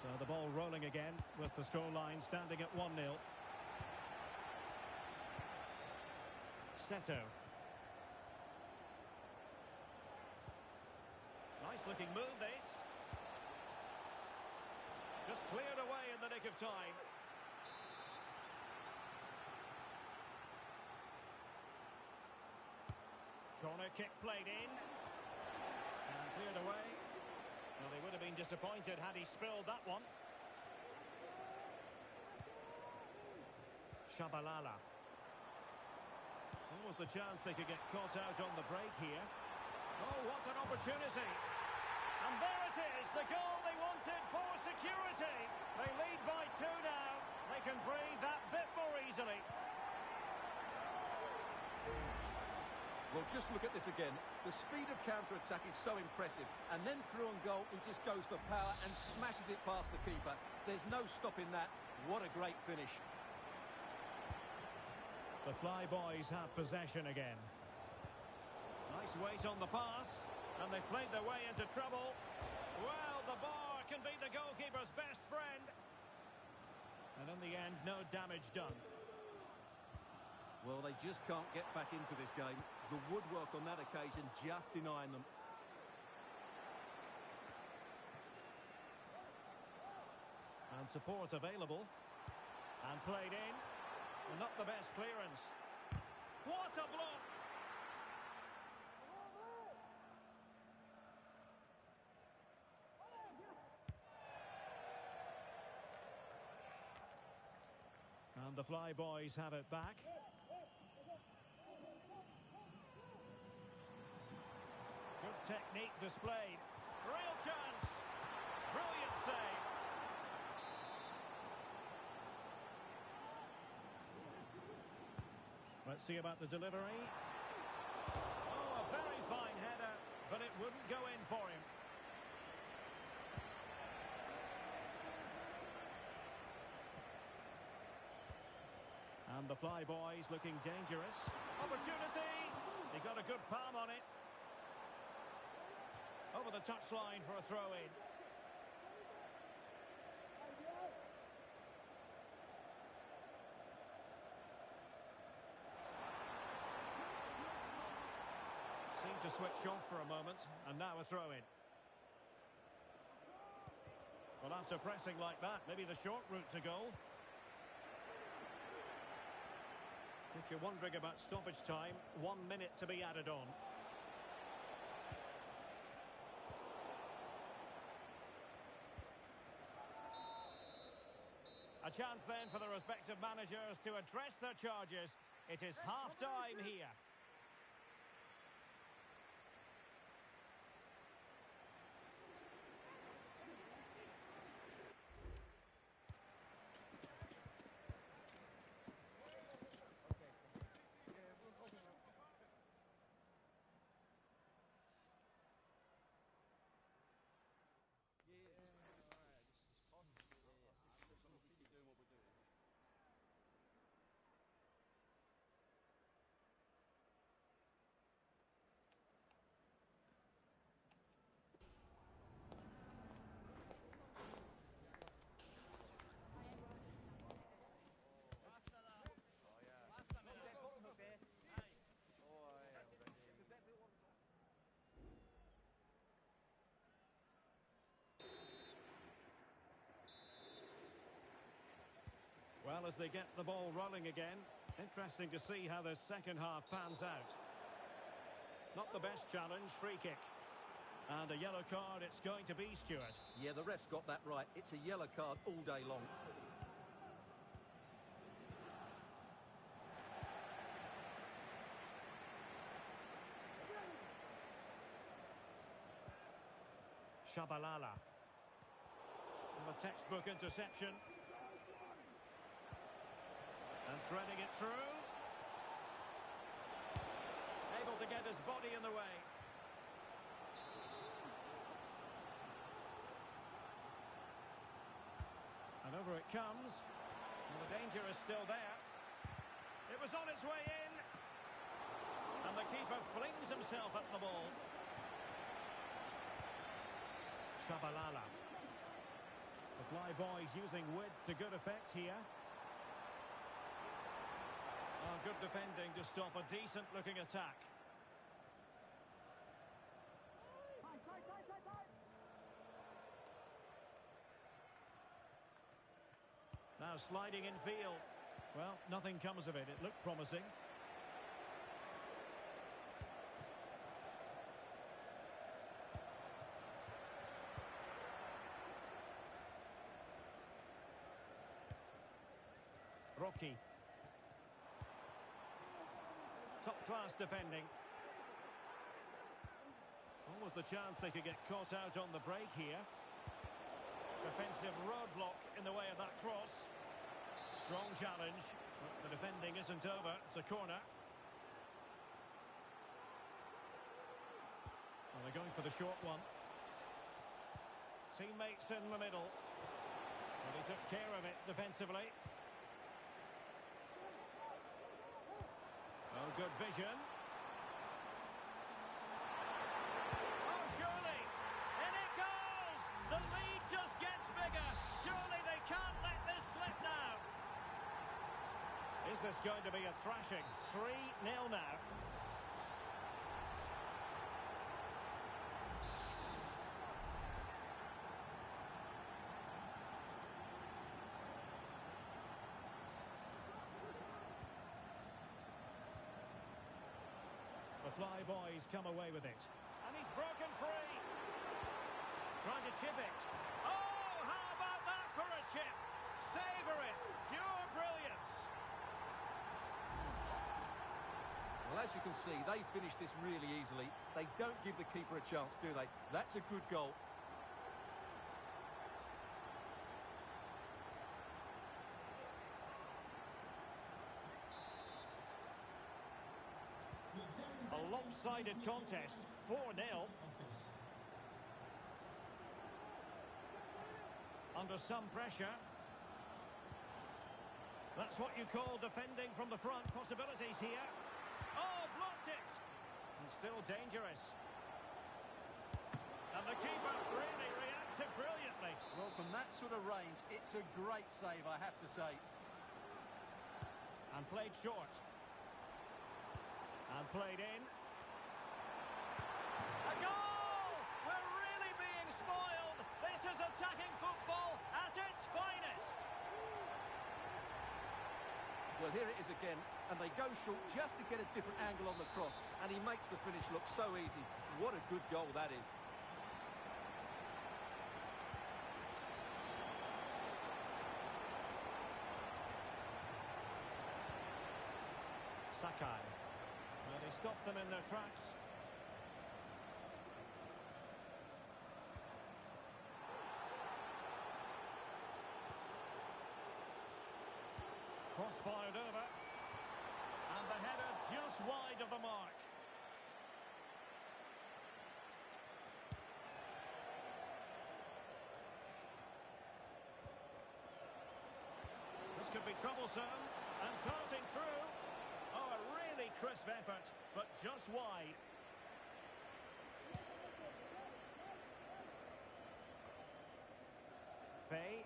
So the ball rolling again with the scoreline standing at 1-0. Seto. Nice looking move, this. Just cleared away in the nick of time. Corner kick played in. And cleared away. Well, they would have been disappointed had he spilled that one. Shabalala. Almost the chance they could get caught out on the break here. Oh, what an opportunity. And there it is, the goal they wanted for security. They lead by 2 now. They can breathe that bit more easily. Well, just look at this again. The speed of counter-attack is so impressive. And then through on goal, he just goes for power and smashes it past the keeper. There's no stopping that. What a great finish. The Fly Boys have possession again. Nice weight on the pass. And they've played their way into trouble. Well, the bar can be the goalkeeper's best friend. And in the end, no damage done. Well, they just can't get back into this game. The woodwork on that occasion just denying them. And support available. And played in. Well, not the best clearance. What a block! And the Fly Boys have it back. Good technique displayed. Real chance. Brilliant save. Let's see about the delivery. Oh, a very fine header, but it wouldn't go in for him. And the Fly Boys looking dangerous. Opportunity. He got a good palm on it. Over the touchline for a throw-in. Seemed to switch off for a moment, and now a throw-in. Well, after pressing like that, maybe the short route to goal. If you're wondering about stoppage time, 1 minute to be added on. A chance then for the respective managers to address their charges. It is half-time here. Well, as they get the ball rolling again, interesting to see how the second half pans out. Not the best challenge, free kick. And a yellow card it's going to be, Stuart. Yeah, the ref's got that right. It's a yellow card all day long. Shabalala. And a textbook interception. And threading it through. Able to get his body in the way. And over it comes. And the danger is still there. It was on its way in. And the keeper flings himself at the ball. Shabalala. The fly boys using width to good effect here. Oh, good defending to stop a decent-looking attack. Now sliding in field. Well, nothing comes of it. It looked promising. Rocky. Top-class defending. Almost the chance they could get caught out on the break here. Defensive roadblock in the way of that cross. Strong challenge, but the defending isn't over. It's a corner. Well, they're going for the short one. Teammates in the middle. But he took care of it defensively. Oh, good vision. Oh, surely. In it goes! The lead just gets bigger. Surely they can't let this slip now. Is this going to be a thrashing? 3-0 now. The fly boys come away with it. And he's broken free. Trying to chip it. Oh, how about that for a chip? Savour it. Pure brilliance. Well, as you can see, they finish this really easily. They don't give the keeper a chance, do they? That's a good goal. A lopsided contest, 4-0. Under some pressure. That's what you call defending from the front. Possibilities here. Oh, blocked it! And still dangerous. And the keeper really reacted brilliantly. Well, from that sort of range, it's a great save, I have to say. And played short. And played in. A goal! We're really being spoiled. This is attacking football at its finest. Well, here it is again, and they go short just to get a different angle on the cross, and he makes the finish look so easy. What a good goal that is. Sakai. Well, they stopped them in their tracks. Cross fired over. And the header just wide of the mark. This could be troublesome. And tossing through. Oh, a really crisp effort, but just wide. Faye.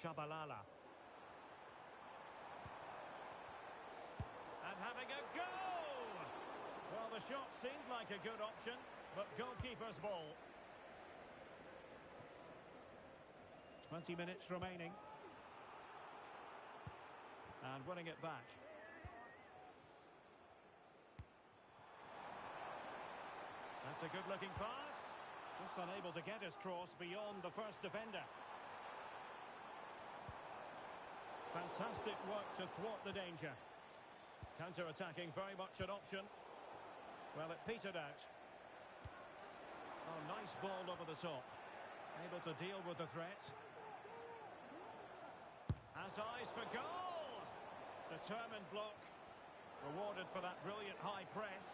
Shabalala. And having a go! Well, the shot seemed like a good option, but goalkeeper's ball. 20 minutes remaining. And winning it back. That's a good-looking pass. Just unable to get his cross beyond the first defender. Fantastic work to thwart the danger. Counter-attacking, very much an option. Well, it petered out. Oh, nice ball over the top. Able to deal with the threat. Has eyes for goal. Determined block. Rewarded for that brilliant high press.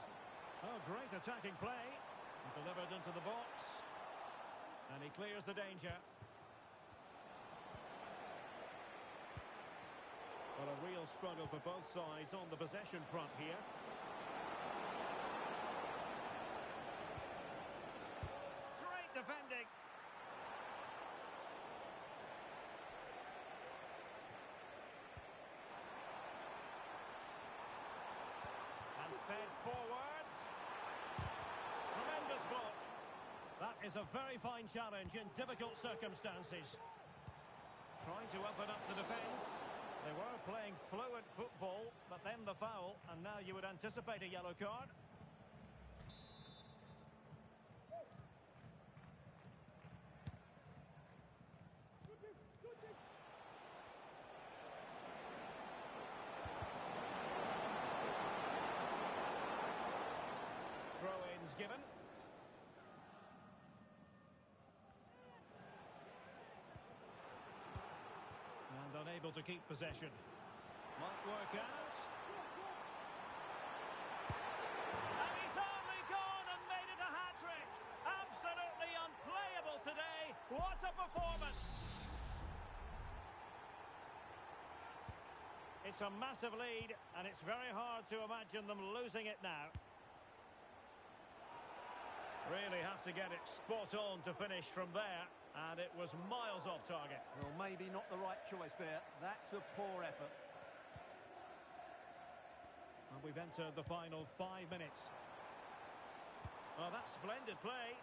Oh, great attacking play. Delivered into the box. And he clears the danger. Well, a real struggle for both sides on the possession front here. Great defending. And fed forwards. Tremendous block. That is a very fine challenge in difficult circumstances. Trying to open up the defence. They were playing fluent football, but then the foul, and now you would anticipate a yellow card. Throw-ins given. And unable to keep possession. Might work out. And he's only gone and made it a hat-trick. Absolutely unplayable today. What a performance. It's a massive lead, and it's very hard to imagine them losing it now. Really have to get it spot on to finish from there. And it was miles off target. Well, maybe not the right choice there. That's a poor effort. And we've entered the final 5 minutes. Oh, that's splendid play.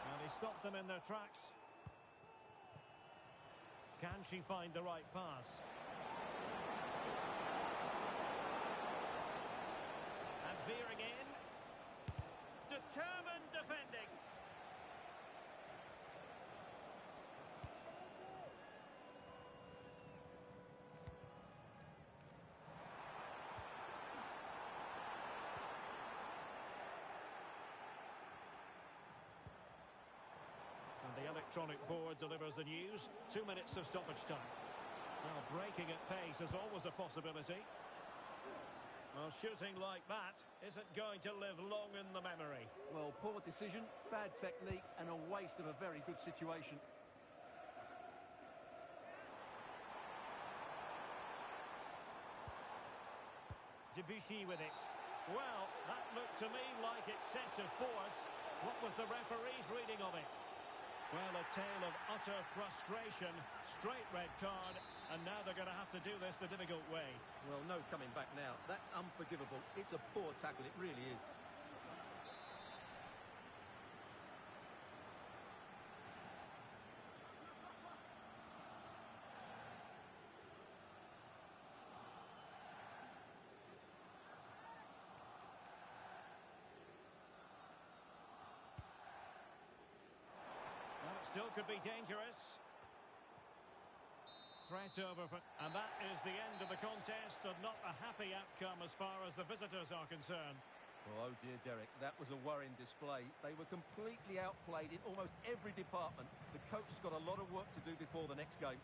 And he stopped them in their tracks. Can she find the right pass? And veering in. Determined defending. And the electronic board delivers the news. 2 minutes of stoppage time. Now, breaking at pace is always a possibility. Well, shooting like that isn't going to live long in the memory. Well, poor decision, bad technique, and a waste of a very good situation. Debussy with it. Well, that looked to me like excessive force. What was the referee's reading of it? Well, a tale of utter frustration. Straight red card. And now they're going to have to do this the difficult way. Well, no coming back now. That's unforgivable. It's a poor tackle, it really is. Well, it still could be dangerous. Threat over for... And that is the end of the contest, and not a happy outcome as far as the visitors are concerned. Oh dear, Derek, that was a worrying display. They were completely outplayed in almost every department. The coach has got a lot of work to do before the next game.